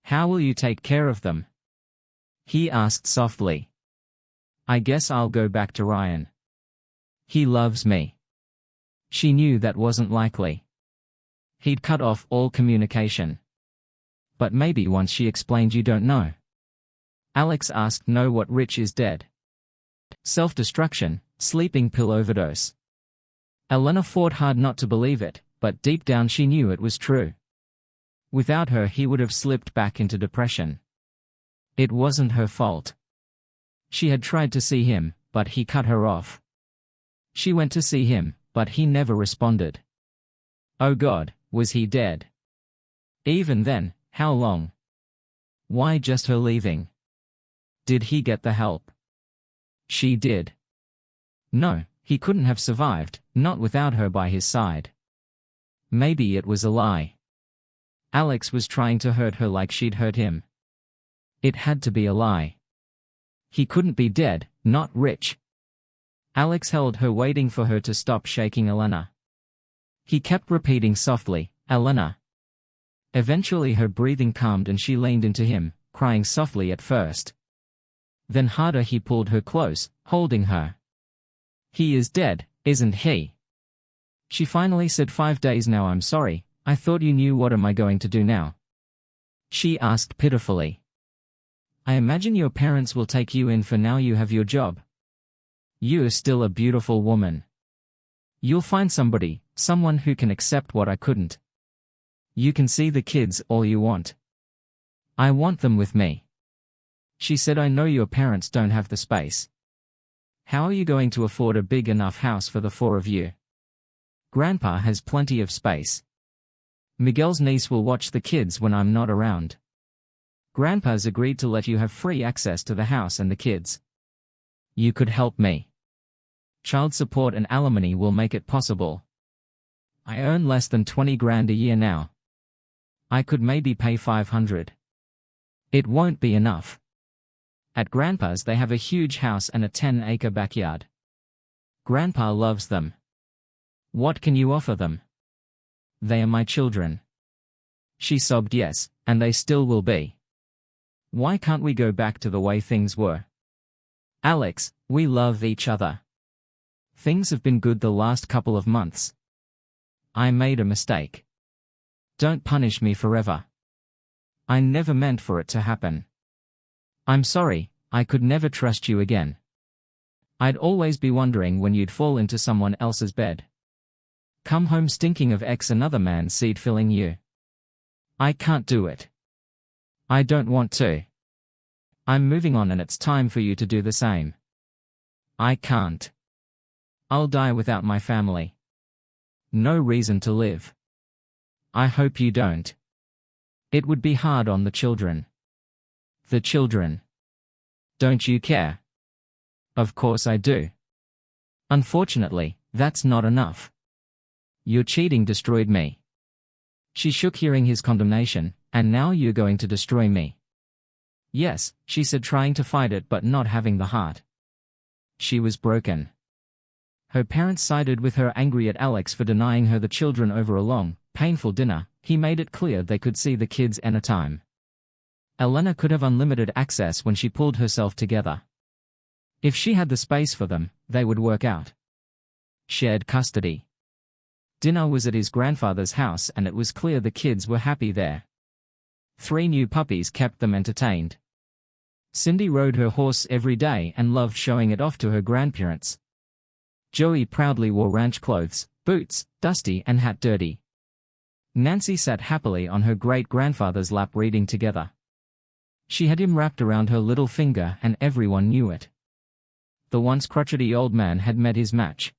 [SPEAKER 1] How will you take care of them? He asked softly. I guess I'll go back to Ryan. He loves me. She knew that wasn't likely. He'd cut off all communication. But maybe once she explained you don't know. Alex asked know what Rich is dead. Self-destruction, sleeping pill overdose. Elena fought hard not to believe it, but deep down she knew it was true. Without her he would have slipped back into depression. It wasn't her fault. She had tried to see him, but he cut her off. She went to see him, but he never responded. Oh God, was he dead? Even then, how long? Why just her leaving? Did he get the help? She did. No, he couldn't have survived, not without her by his side. Maybe it was a lie. Alex was trying to hurt her like she'd hurt him. It had to be a lie. He couldn't be dead, not Rich. Alex held her waiting for her to stop shaking Elena. He kept repeating softly, Elena. Eventually her breathing calmed and she leaned into him, crying softly at first. Then harder he pulled her close, holding her. He is dead, isn't he? She finally said 5 days now. I'm sorry, I thought you knew. What am I going to do now? She asked pitifully. I imagine your parents will take you in for now you have your job. You are still a beautiful woman. You'll find somebody, someone who can accept what I couldn't. You can see the kids all you want. I want them with me. She said I know your parents don't have the space. How are you going to afford a big enough house for the 4 of you? Grandpa has plenty of space. Miguel's niece will watch the kids when I'm not around. Grandpa's agreed to let you have free access to the house and the kids. You could help me. Child support and alimony will make it possible. I earn less than 20 grand a year now. I could maybe pay 500. It won't be enough. At Grandpa's they have a huge house and a 10-acre backyard. Grandpa loves them. What can you offer them? They are my children. She sobbed yes, and they still will be. Why can't we go back to the way things were? Alex, we love each other. Things have been good the last couple of months. I made a mistake. Don't punish me forever. I never meant for it to happen. I'm sorry, I could never trust you again. I'd always be wondering when you'd fall into someone else's bed. Come home stinking of another man's seed filling you. I can't do it. I don't want to. I'm moving on and it's time for you to do the same. I can't. I'll die without my family. No reason to live. I hope you don't. It would be hard on the children. The children. Don't you care? Of course I do. Unfortunately, that's not enough. Your cheating destroyed me. She shook hearing his condemnation, and now you're going to destroy me. Yes, she said, trying to fight it but not having the heart. She was broken. Her parents sided with her, angry at Alex for denying her the children over a long, painful dinner, he made it clear they could see the kids anytime. Elena could have unlimited access when she pulled herself together. If she had the space for them, they would work out. Shared custody. Dinner was at his grandfather's house and it was clear the kids were happy there. 3 new puppies kept them entertained. Cindy rode her horse every day and loved showing it off to her grandparents. Joey proudly wore ranch clothes, boots, dusty and hat dirty. Nancy sat happily on her great-grandfather's lap reading together. She had him wrapped around her little finger and everyone knew it. The once crotchety old man had met his match.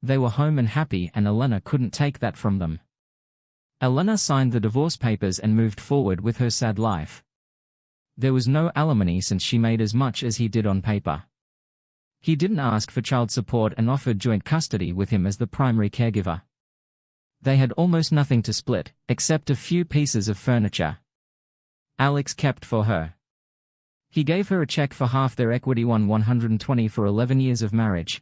[SPEAKER 1] They were home and happy and Elena couldn't take that from them. Elena signed the divorce papers and moved forward with her sad life. There was no alimony since she made as much as he did on paper. He didn't ask for child support and offered joint custody with him as the primary caregiver. They had almost nothing to split, except a few pieces of furniture. Alex kept for her. He gave her a check for half their equity, $120 for 11 years of marriage.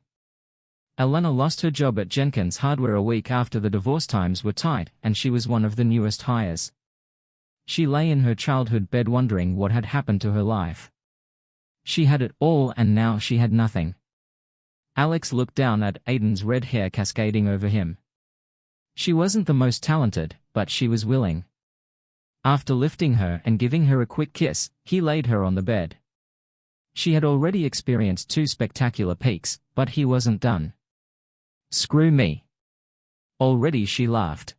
[SPEAKER 1] Elena lost her job at Jenkins Hardware a week after the divorce times were tight, and she was one of the newest hires. She lay in her childhood bed wondering what had happened to her life. She had it all and now she had nothing. Alex looked down at Aiden's red hair cascading over him. She wasn't the most talented, but she was willing. After lifting her and giving her a quick kiss, he laid her on the bed. She had already experienced 2 spectacular peaks, but he wasn't done. Screw me. Already she laughed.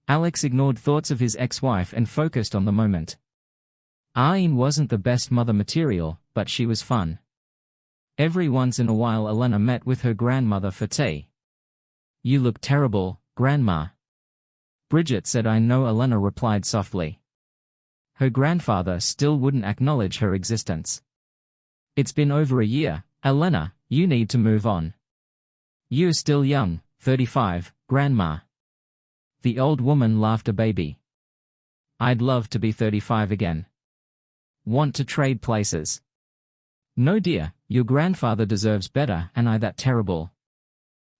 [SPEAKER 1] Alex ignored thoughts of his ex-wife and focused on the moment. Aine wasn't the best mother material, but she was fun. Every once in a while Elena met with her grandmother for tea. "You look terrible, Grandma." Bridget said. "I know," Elena replied softly. Her grandfather still wouldn't acknowledge her existence. "It's been over a year, Elena, you need to move on. You're still young, 35, Grandma." The old woman laughed a baby. "I'd love to be 35 again. Want to trade places?" "No dear, your grandfather deserves better and I that terrible."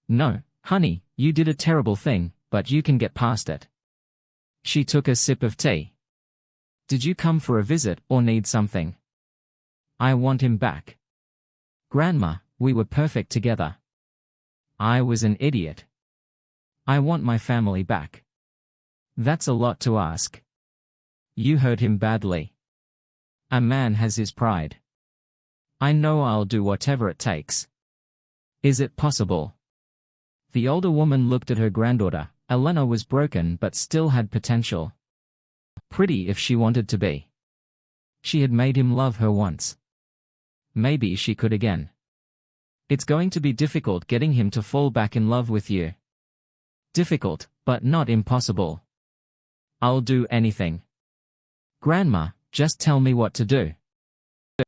[SPEAKER 1] "No, honey, you did a terrible thing, but you can get past it." She took a sip of tea. "Did you come for a visit or need something?" "I want him back. Grandma, we were perfect together. I was an idiot. I want my family back." "That's a lot to ask. You hurt him badly. A man has his pride. I know I'll do whatever it takes. Is it possible?" The older woman looked at her granddaughter. Elena was broken but still had potential. Pretty if she wanted to be. She had made him love her once. Maybe she could again. It's going to be difficult getting him to fall back in love with you. Difficult, but not impossible. I'll do anything. Grandma, just tell me what to do.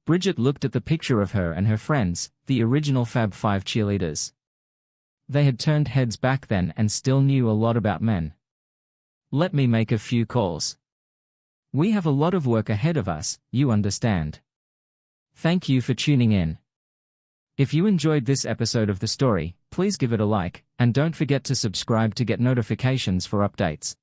[SPEAKER 1] Bridget looked at the picture of her and her friends, the original Fab Five cheerleaders. They had turned heads back then and still knew a lot about men. "Let me make a few calls. We have a lot of work ahead of us, you understand." Thank you for tuning in. If you enjoyed this episode of the story, please give it a like, and don't forget to subscribe to get notifications for updates.